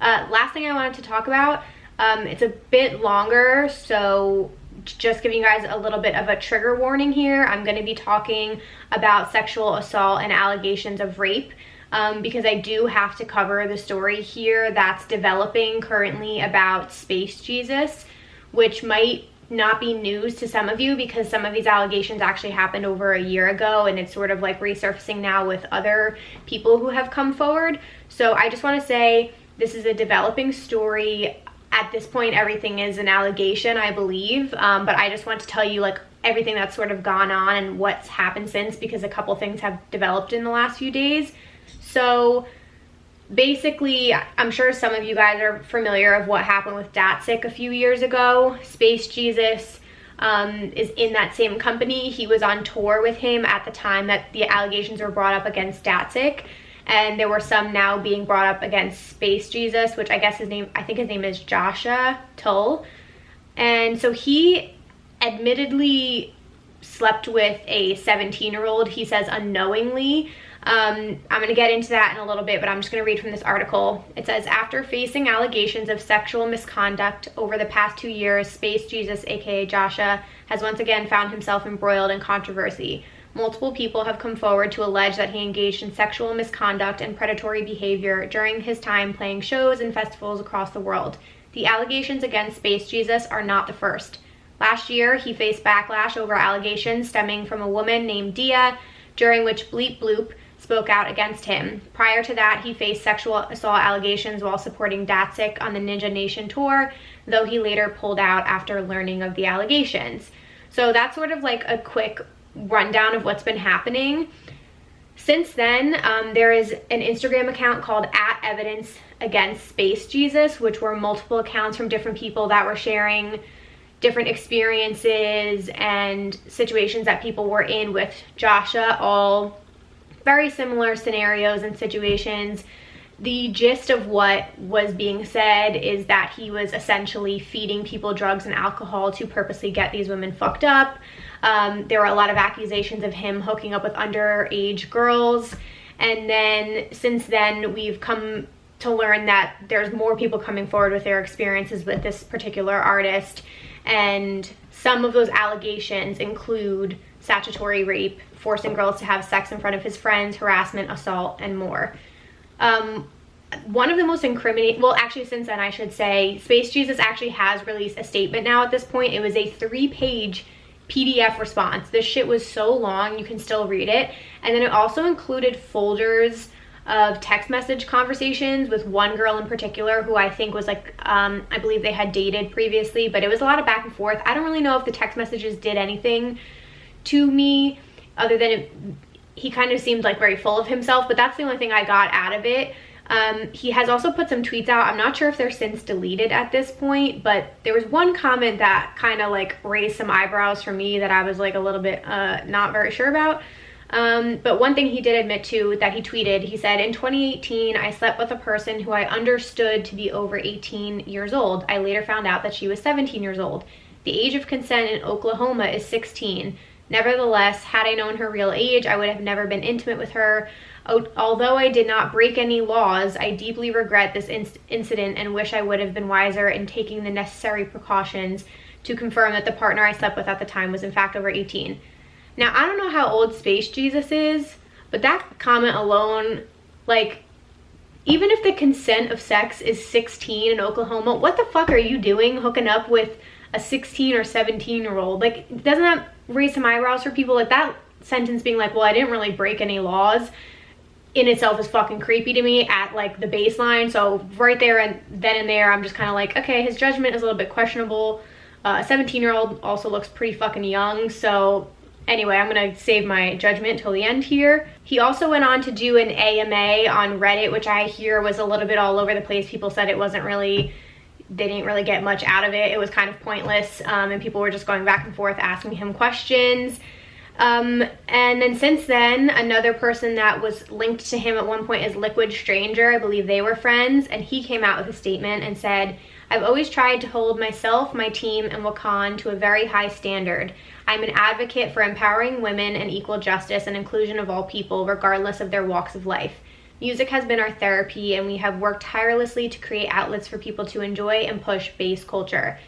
Last thing I wanted to talk about, it's a bit longer, so just giving you guys a little bit of a trigger warning here. I'm going to be talking about sexual assault and allegations of rape, because I do have to cover the story here that's developing currently about Space Jesus, which might not be news to some of you because some of these allegations actually happened over a year ago, and it's sort of like resurfacing now with other people who have come forward. So I just want to say this is a developing story. At this point, everything is an allegation, I believe, but I just want to tell you like everything that's sort of gone on and what's happened since, because a couple things have developed in the last few days. So basically, I'm sure some of you guys are familiar of what happened with Datsik a few years ago. Space Jesus is in that same company. He was on tour with him at the time that the allegations were brought up against Datsik. And there were some now being brought up against Space Jesus, which I think his name is Joshua Tull. And so he admittedly slept with a 17-year-old, he says unknowingly. I'm going to get into that in a little bit, but I'm just going to read from this article. It says, after facing allegations of sexual misconduct over the past 2 years, Space Jesus, aka Joshua, has once again found himself embroiled in controversy. Multiple people have come forward to allege that he engaged in sexual misconduct and predatory behavior during his time playing shows and festivals across the world. The allegations against Space Jesus are not the first. Last year, he faced backlash over allegations stemming from a woman named Dia, during which Bleep Bloop spoke out against him. Prior to that, he faced sexual assault allegations while supporting Datsik on the Ninja Nation tour, though he later pulled out after learning of the allegations. So that's sort of like a quick rundown of what's been happening. Since then, there is an Instagram account called @EvidenceAgainstSpaceJesus, which were multiple accounts from different people that were sharing different experiences and situations that people were in with Joshua, all very similar scenarios and situations. The gist of what was being said is that he was essentially feeding people drugs and alcohol to purposely get these women fucked up. There were a lot of accusations of him hooking up with underage girls. And then since then, we've come to learn that there's more people coming forward with their experiences with this particular artist. And some of those allegations include statutory rape, forcing girls to have sex in front of his friends, harassment, assault, and more. One of the most incriminating, well, actually since then I should say, Space Jesus actually has released a statement now at this point. It was a 3-page PDF response. This shit was so long, you can still read it. And then it also included folders of text message conversations with one girl in particular who I think was like, I believe they had dated previously, but it was a lot of back and forth. I don't really know if the text messages did anything to me other than he kind of seemed like very full of himself, but that's the only thing I got out of it. He has also put some tweets out. I'm not sure if they're since deleted at this point, but there was one comment that kind of like raised some eyebrows for me that I was like a little bit not very sure about. But one thing he did admit to that he tweeted, he said, in 2018, I slept with a person who I understood to be over 18 years old. I later found out that she was 17 years old. The age of consent in Oklahoma is 16. Nevertheless, had I known her real age, I would have never been intimate with her. Although I did not break any laws, I deeply regret this incident and wish I would have been wiser in taking the necessary precautions to confirm that the partner I slept with at the time was in fact over 18. Now, I don't know how old Space Jesus is, but that comment alone, like, even if the consent of sex is 16 in Oklahoma, what the fuck are you doing hooking up with a 16 or 17-year-old. Like, doesn't that raise some eyebrows for people? Like, that sentence being like, well, I didn't really break any laws, in itself is fucking creepy to me at like the baseline. So right there and then and there, I'm just kind of like, okay, his judgment is a little bit questionable. A 17-year-old also looks pretty fucking young. So anyway, I'm gonna save my judgment till the end here. He also went on to do an AMA on Reddit, which I hear was a little bit all over the place. People said it wasn't really, they didn't really get much out of it. It was kind of pointless, and people were just going back and forth asking him questions. And then since then, another person that was linked to him at one point is Liquid Stranger. I believe they were friends, and he came out with a statement and said, I've always tried to hold myself, my team, and Wakan to a very high standard. I'm an advocate for empowering women and equal justice and inclusion of all people, regardless of their walks of life. Music has been our therapy, and we have worked tirelessly to create outlets for people to enjoy and push base culture.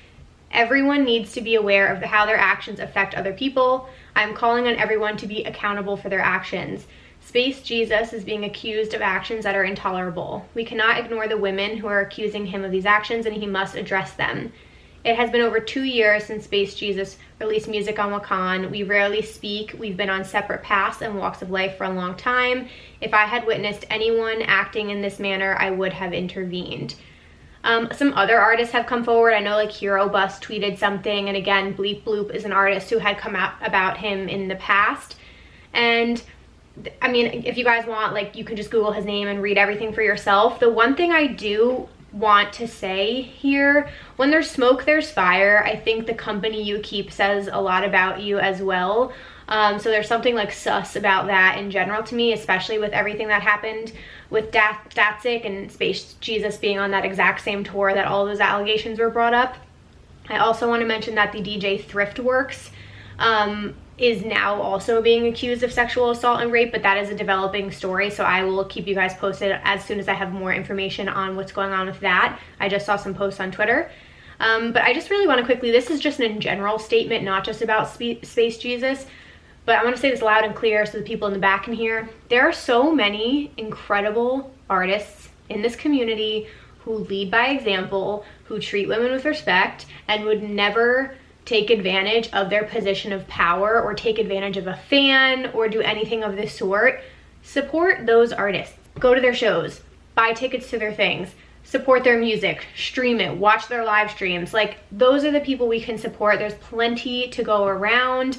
Everyone needs to be aware of how their actions affect other people. I'm calling on everyone to be accountable for their actions. Space Jesus is being accused of actions that are intolerable. We cannot ignore the women who are accusing him of these actions, and he must address them. It has been over 2 years since Space Jesus released music on Wakan. We rarely speak. We've been on separate paths and walks of life for a long time. If I had witnessed anyone acting in this manner, I would have intervened. Some other artists have come forward. I know like Hero Bus tweeted something, and again, Bleep Bloop is an artist who had come out about him in the past. And I mean, if you guys want, like, you can just Google his name and read everything for yourself. The one thing I do want to say here, when there's smoke, there's fire. I think the company you keep says a lot about you as well. So there's something like sus about that in general to me, especially with everything that happened with Datsik and Space Jesus being on that exact same tour that all those allegations were brought up. I also want to mention that the DJ Thriftworks is now also being accused of sexual assault and rape, but that is a developing story, so I will keep you guys posted as soon as I have more information on what's going on with that. I just saw some posts on Twitter. But I just really want to quickly, this is just an in general statement, not just about Space Jesus, but I want to say this loud and clear so the people in the back can hear. There are so many incredible artists in this community who lead by example, who treat women with respect, and would never take advantage of their position of power or take advantage of a fan or do anything of this sort. Support those artists. Go to their shows, buy tickets to their things, support their music, stream it, watch their live streams. Like, those are the people we can support. There's plenty to go around.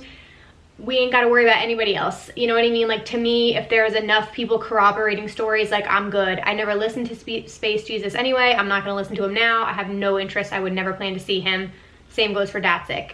We ain't got to worry about anybody else. You know what I mean? Like, to me, if there's enough people corroborating stories, like, I'm good. I never listened to Space Jesus anyway. I'm not going to listen to him now. I have no interest. I would never plan to see him. Same goes for Datsik.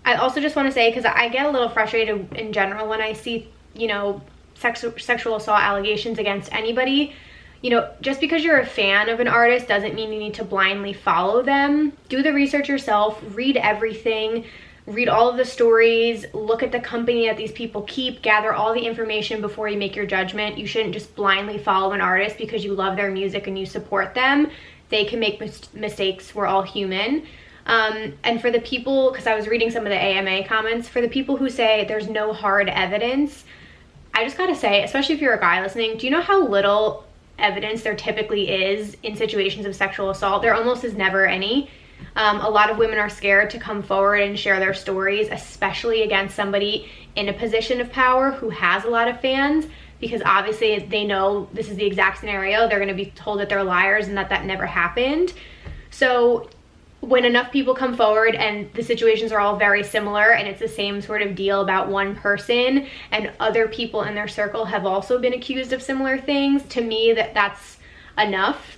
I also just want to say, because I get a little frustrated in general when I see, you know, sexual assault allegations against anybody. You know, just because you're a fan of an artist doesn't mean you need to blindly follow them. Do the research yourself. Read everything. Read all of the stories. Look at the company that these people keep. Gather all the information before you make your judgment. You shouldn't just blindly follow an artist because you love their music and you support them. They can make mistakes. We're all human. And for the people, because I was reading some of the AMA comments, for the people who say there's no hard evidence, I just gotta say, especially if you're a guy listening, do you know how little evidence there typically is in situations of sexual assault? There almost is never any. A lot of women are scared to come forward and share their stories, especially against somebody in a position of power who has a lot of fans, because obviously they know this is the exact scenario. They're gonna be told that they're liars and that never happened. So when enough people come forward and the situations are all very similar and it's the same sort of deal about one person and other people in their circle have also been accused of similar things, to me that's enough.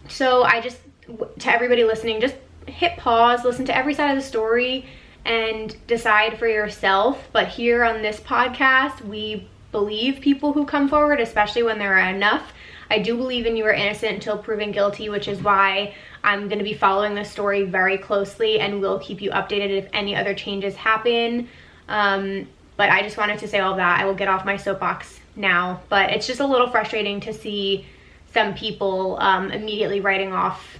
So I just, to everybody listening, just hit pause, listen to every side of the story and decide for yourself. But here on this podcast, we believe people who come forward, especially when there are enough. I do believe in you are innocent until proven guilty, which is why I'm going to be following this story very closely and will keep you updated if any other changes happen. But I just wanted to say all that. I will get off my soapbox now, but it's just a little frustrating to see some people immediately writing off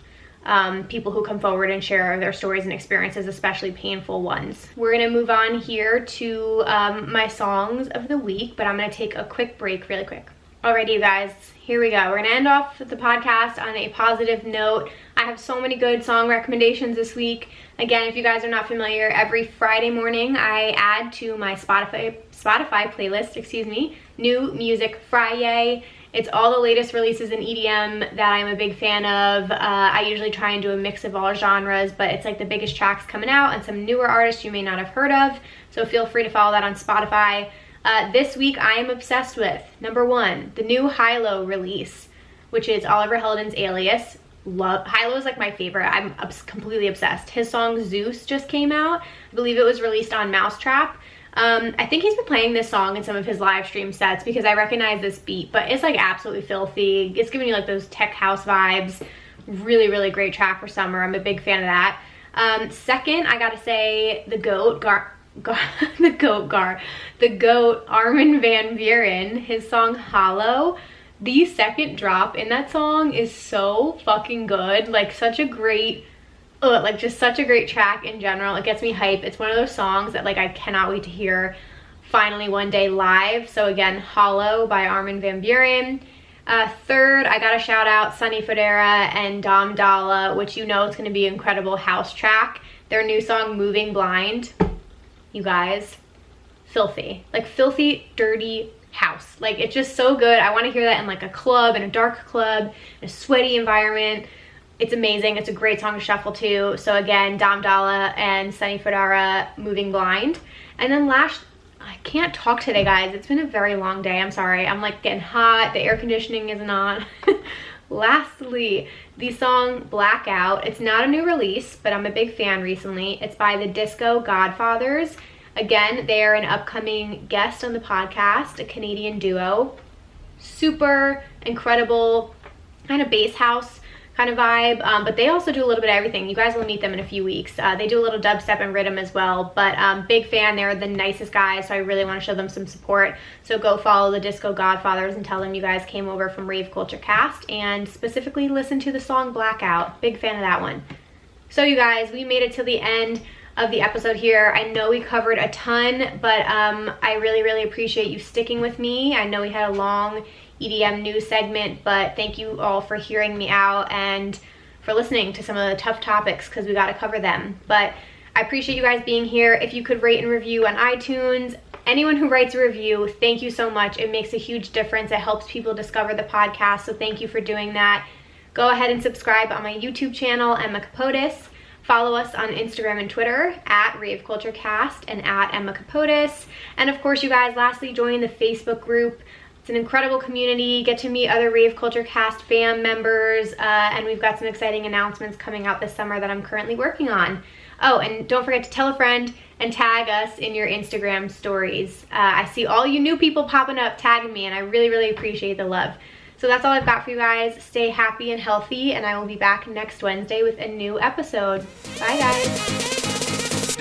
people who come forward and share their stories and experiences, especially painful ones. We're going to move on here to my songs of the week, but I'm going to take a quick break really quick. Alrighty, you guys, here we go. We're gonna end off the podcast on a positive note. I have so many good song recommendations this week. Again, if you guys are not familiar, every Friday morning I add to my Spotify playlist, New Music Friday. It's all the latest releases in EDM that I'm a big fan of. I usually try and do a mix of all genres, but it's like the biggest tracks coming out and some newer artists you may not have heard of. So feel free to follow that on Spotify. This week I am obsessed with, number 1, the new Hilo release, which is Oliver Heldens' Alias. Hilo is like my favorite. I'm completely obsessed. His song Zeus just came out. I believe it was released on Mousetrap. I think he's been playing this song in some of his live stream sets because I recognize this beat, but it's like absolutely filthy. It's giving you like those tech house vibes. Really, really great track for summer. I'm a big fan of that. Second, I gotta say the GOAT, the GOAT, Armin van Buuren, his song Hollow. The second drop in that song is so fucking good. Like such a great, just such a great track in general. It gets me hype. It's one of those songs that like I cannot wait to hear finally one day live. So again, Hollow by Armin van Buuren. Third, I gotta shout out Sonny Fodera and Dom Dalla, which you know is gonna be an incredible house track. Their new song Moving Blind, you guys, filthy, like filthy, dirty house. Like it's just so good. I want to hear that in like a club, in a dark club, in a sweaty environment. It's amazing. It's a great song to shuffle to. So again, Dom Dalla and Sonny Fodera, Moving Blind. And then last, I can't talk today, guys. It's been a very long day. I'm sorry. I'm like getting hot. The air conditioning isn't on. Lastly, the song Blackout. It's not a new release, but I'm a big fan recently. It's by the Disco Godfathers. Again, they are an upcoming guest on the podcast, a Canadian duo. Super incredible kind of bass house kind of vibe, but they also do a little bit of everything. You guys will meet them in a few weeks. They do a little dubstep and rhythm as well, but big fan. They're the nicest guys, so I really want to show them some support. So go follow the Disco Godfathers and tell them you guys came over from Rave Culture Cast and specifically listen to the song Blackout. Big fan of that one. So you guys, we made it to the end of the episode here. I know we covered a ton, but I really, really appreciate you sticking with me. I know we had a long EDM news segment, but thank you all for hearing me out and for listening to some of the tough topics because we got to cover them. But I appreciate you guys being here. If you could rate and review on iTunes, anyone who writes a review, thank you so much. It makes a huge difference. It helps people discover the podcast, so thank you for doing that. Go ahead and subscribe on my YouTube channel, Emma Kapotes. Follow us on Instagram and Twitter at raveculturecast and at Emma Kapotes. And of course, you guys, lastly, join the Facebook group. It's an incredible community. Get to meet other Rave Culture Cast fam members, and we've got some exciting announcements coming out this summer that I'm currently working on. Oh, and don't forget to tell a friend and tag us in your Instagram stories. I see all you new people popping up tagging me, and I really, really appreciate the love. So that's all I've got for you guys. Stay happy and healthy, and I will be back next Wednesday with a new episode. Bye, guys.